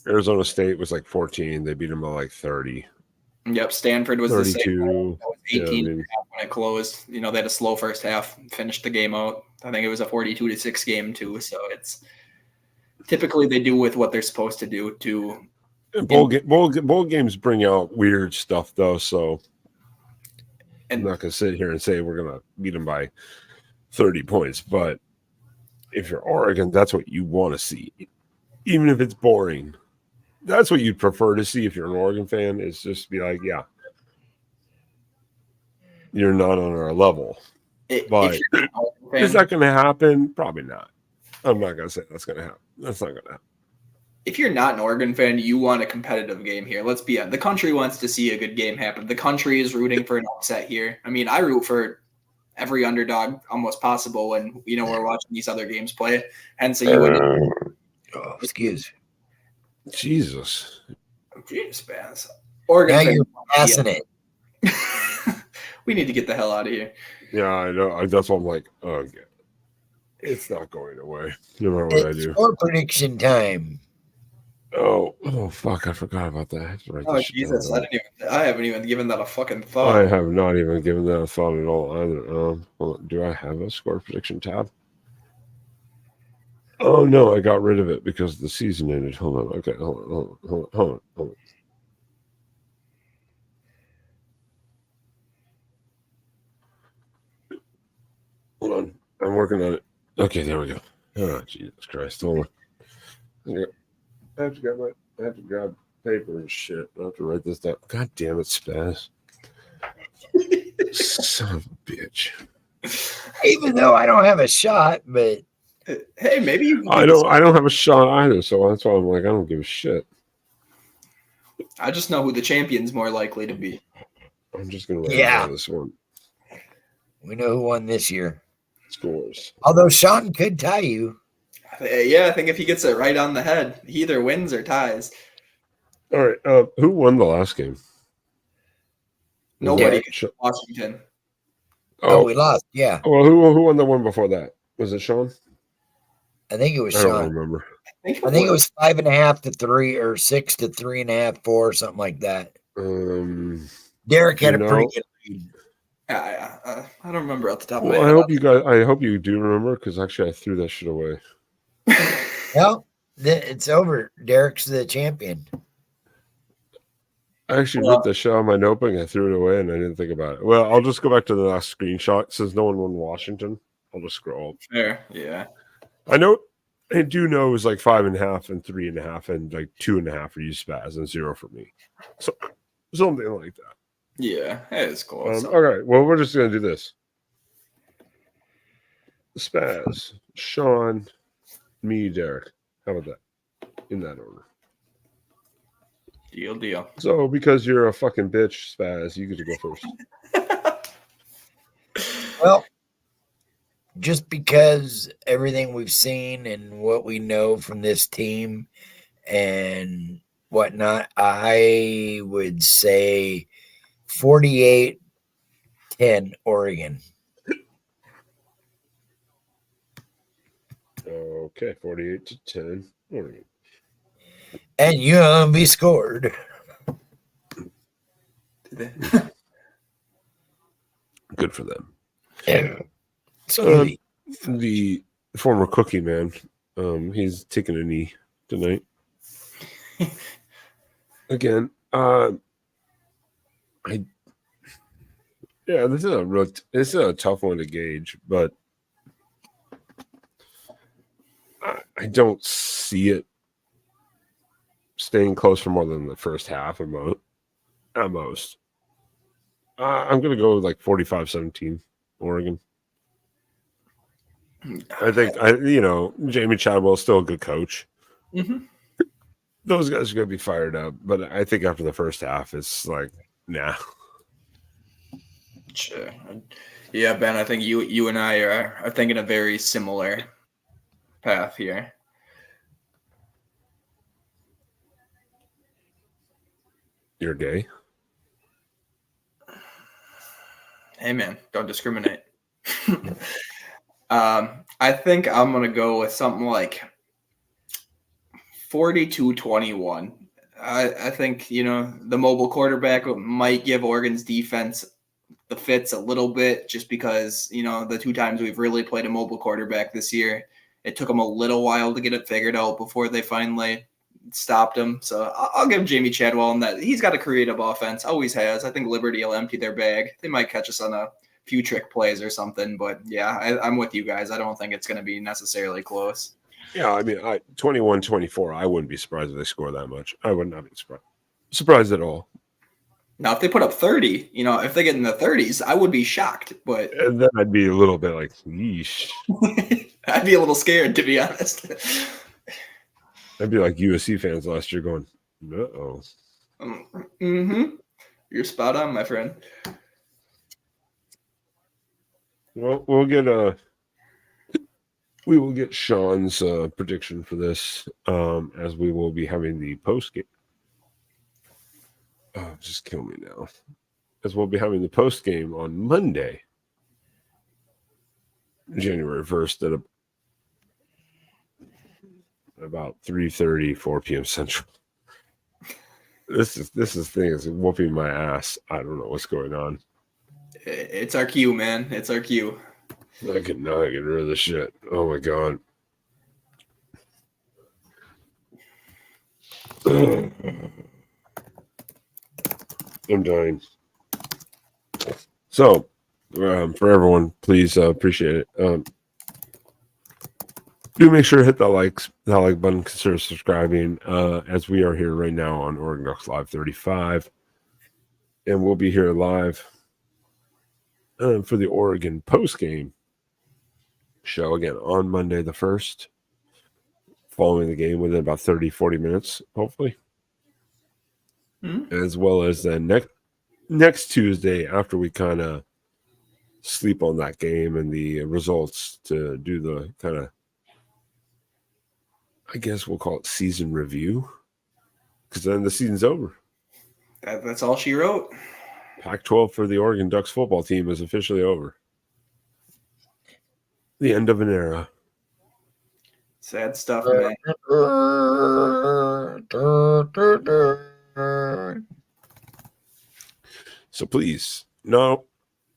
Arizona State was like 14. They beat them by like 30. Yep, Stanford was 32. the same. That was 18 yeah, when it closed. They had a slow first half, finished the game out. I think it was a 42-6 game too. So it's typically they do with what they're supposed to do to. Bowl games bring out weird stuff though, so I'm not gonna sit here and say we're gonna beat them by 30 points, but if you're Oregon, that's what you want to see, even if it's boring. That's what you'd prefer to see if you're an Oregon fan. Is just be like, yeah, you're not on our level. But is that going to happen? Probably not. I'm not going to say that's going to happen. That's not going to happen. If you're not an Oregon fan, you want a competitive game here. Let's be honest. The country wants to see a good game happen. The country is rooting for an upset here. I mean, I root for every underdog almost possible when we're watching these other games play. Hence, excuse. Jesus, man. Oregon. Now you're passing it. We need to get the hell out of here. Yeah, I know. That's why I'm like, oh, yeah. It's not going away. No matter what I do. Score prediction time. Oh, fuck! I forgot about that. Jesus! I haven't even given that a fucking thought. I have not even given that a thought at all either. Do I have a score prediction tab? Oh no, I got rid of it because the season ended. Hold on. Okay, hold on. Hold on. I'm working on it. Okay, there we go. Oh, Jesus Christ. Hold on. I have to grab paper and shit. I have to write this down. God damn it, Spaz. Son of a bitch. Even though I don't have a shot, but hey, maybe I don't have a shot either, so that's why I'm like, I don't give a shit. I just know who the champion's more likely to be. I'm just gonna write this one. We know who won this year. Scores. Although Sean could tie you. Yeah, I think if he gets it right on the head, he either wins or ties. All right. Who won the last game? Nobody. Washington. Oh, we lost. Yeah. Well, who won the one before that? Was it Sean? I think it was Sean. I don't remember. I think it was 5.5 to 3 or 6 to 3.5, 4, something like that. Derek had a pretty good lead. I don't remember at the top of my head. I hope you do remember because actually I threw that shit away. Well, it's over. Derek's the champion. I actually wrote the show on my notebook and I threw it away and I didn't think about it. Well, I'll just go back to the last screenshot. Since no one won Washington, I'll just scroll. Fair, yeah. I do know it was like 5.5 and 3.5 and like 2.5 for you, Spaz, and 0 for me. So something like that. Yeah, it's close. All right. Well, we're just gonna do this. Spaz, Sean, me, Derek. How about that? In that order. Deal. So, because you're a fucking bitch, Spaz, you get to go first. Well, just because everything we've seen and what we know from this team and whatnot, I would say 48-10 Oregon. Okay, 48-10 Oregon. And UMB scored. Good for them. Yeah. So the former Cookie Man, he's taking a knee tonight. Again, this is a tough one to gauge, but I don't see it staying close for more than the first half at most. I'm going to go with like 45-17 Oregon. I think Jamie Chadwell's still a good coach. Mm-hmm. Those guys are going to be fired up, but I think after the first half, it's like, nah. Sure. Yeah, Ben, I think you and I are thinking a very similar path here. You're gay? Hey, man, don't discriminate. I think I'm going to go with something like 42-21. I think, the mobile quarterback might give Oregon's defense the fits a little bit just because, the 2 times we've really played a mobile quarterback this year, it took them a little while to get it figured out before they finally stopped him. So I'll give Jamie Chadwell on that. He's got a creative offense, always has. I think Liberty will empty their bag. They might catch us on a few trick plays or something, but yeah, I'm with you guys. I don't think it's going to be necessarily close. Yeah, I mean, 21-24, I wouldn't be surprised if they score that much. I would not be surprised at all. Now, if they put up 30, if they get in the 30s, I would be shocked. But and then I'd be a little bit like, yeesh. I'd be a little scared, to be honest. I'd be like USC fans last year going, uh-oh. Mm-hmm. You're spot on, my friend. Well, we will get Sean's prediction for this as we will be having the post game. Oh, just kill me now. As we'll be having the post game on Monday, January 1st at about 3:30, 4 p.m. Central. This thing is whooping my ass. I don't know what's going on. It's our cue, man. It's our cue. I cannot get rid of this shit. Oh my god. I'm dying. So, for everyone, please appreciate it. Do make sure to hit that like button, consider subscribing, as we are here right now on Oregon Ducks Live 35. And we'll be here live for the Oregon post-game show again on Monday the 1st, following the game within about 30-40 minutes, hopefully. As well as then next Tuesday, after we kind of sleep on that game and the results, to do the kind of, I guess we'll call it season review, because then the season's over. That's all she wrote. Pac-12 for the Oregon Ducks football team is officially over. The end of an era. Sad stuff, man. So please, not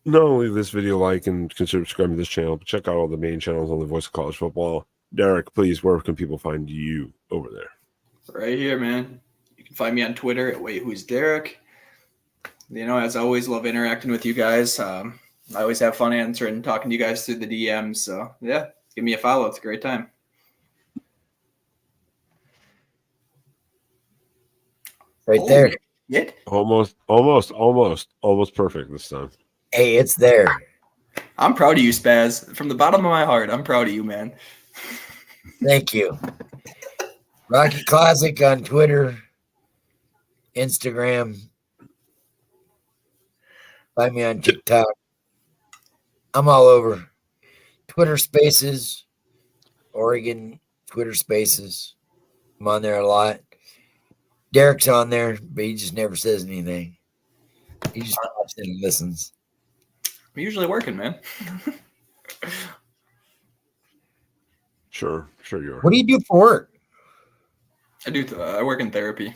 only this video like and consider subscribing to this channel, but check out all the main channels on the Voice of College Football. Derek, please, where can people find you over there? Right here, man. You can find me on Twitter at Wait Who's Derek. As always, love interacting with you guys. I always have fun answering and talking to you guys through the DMs. So, yeah, give me a follow. It's a great time. Right there. It? Almost perfect this time. Hey, it's there. I'm proud of you, Spaz. From the bottom of my heart, I'm proud of you, man. Thank you. Rocky Classic on Twitter, Instagram. Find me on TikTok. I'm all over. Twitter Spaces, Oregon Twitter Spaces. I'm on there a lot. Derek's on there, but he just never says anything. He just pops in and listens. I'm usually working, man. Sure you are. What do you do for work? I work in therapy.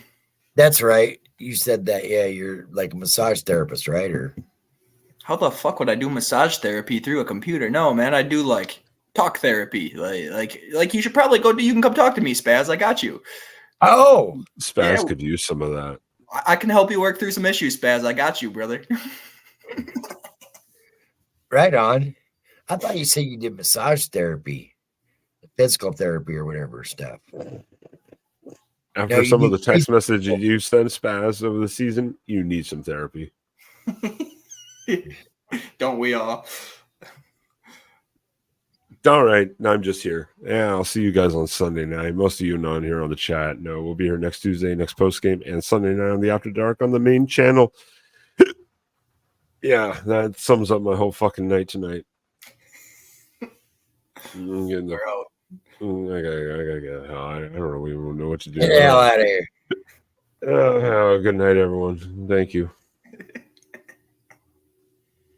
That's right. You said that. Yeah, you're like a massage therapist, right? Or how the fuck would I do massage therapy through a computer? No, man, I do like talk therapy. Like you should probably go. You can come talk to me, Spaz. I got you. Oh, Spaz could use some of that. I can help you work through some issues, Spaz. I got you, brother. Right on. I thought you said you did massage therapy, physical therapy, or whatever stuff. After some of the text messages you sent Spaz over the season, you need some therapy. Don't we all? All right. I'm just here. Yeah, I'll see you guys on Sunday night. Most of you not here on the chat. No, we'll be here next Tuesday, next post game, and Sunday night on the After Dark on the main channel. Yeah, that sums up my whole fucking night tonight. I'm getting there. I don't even know what to do. Get the hell out of here. Good night, everyone. Thank you.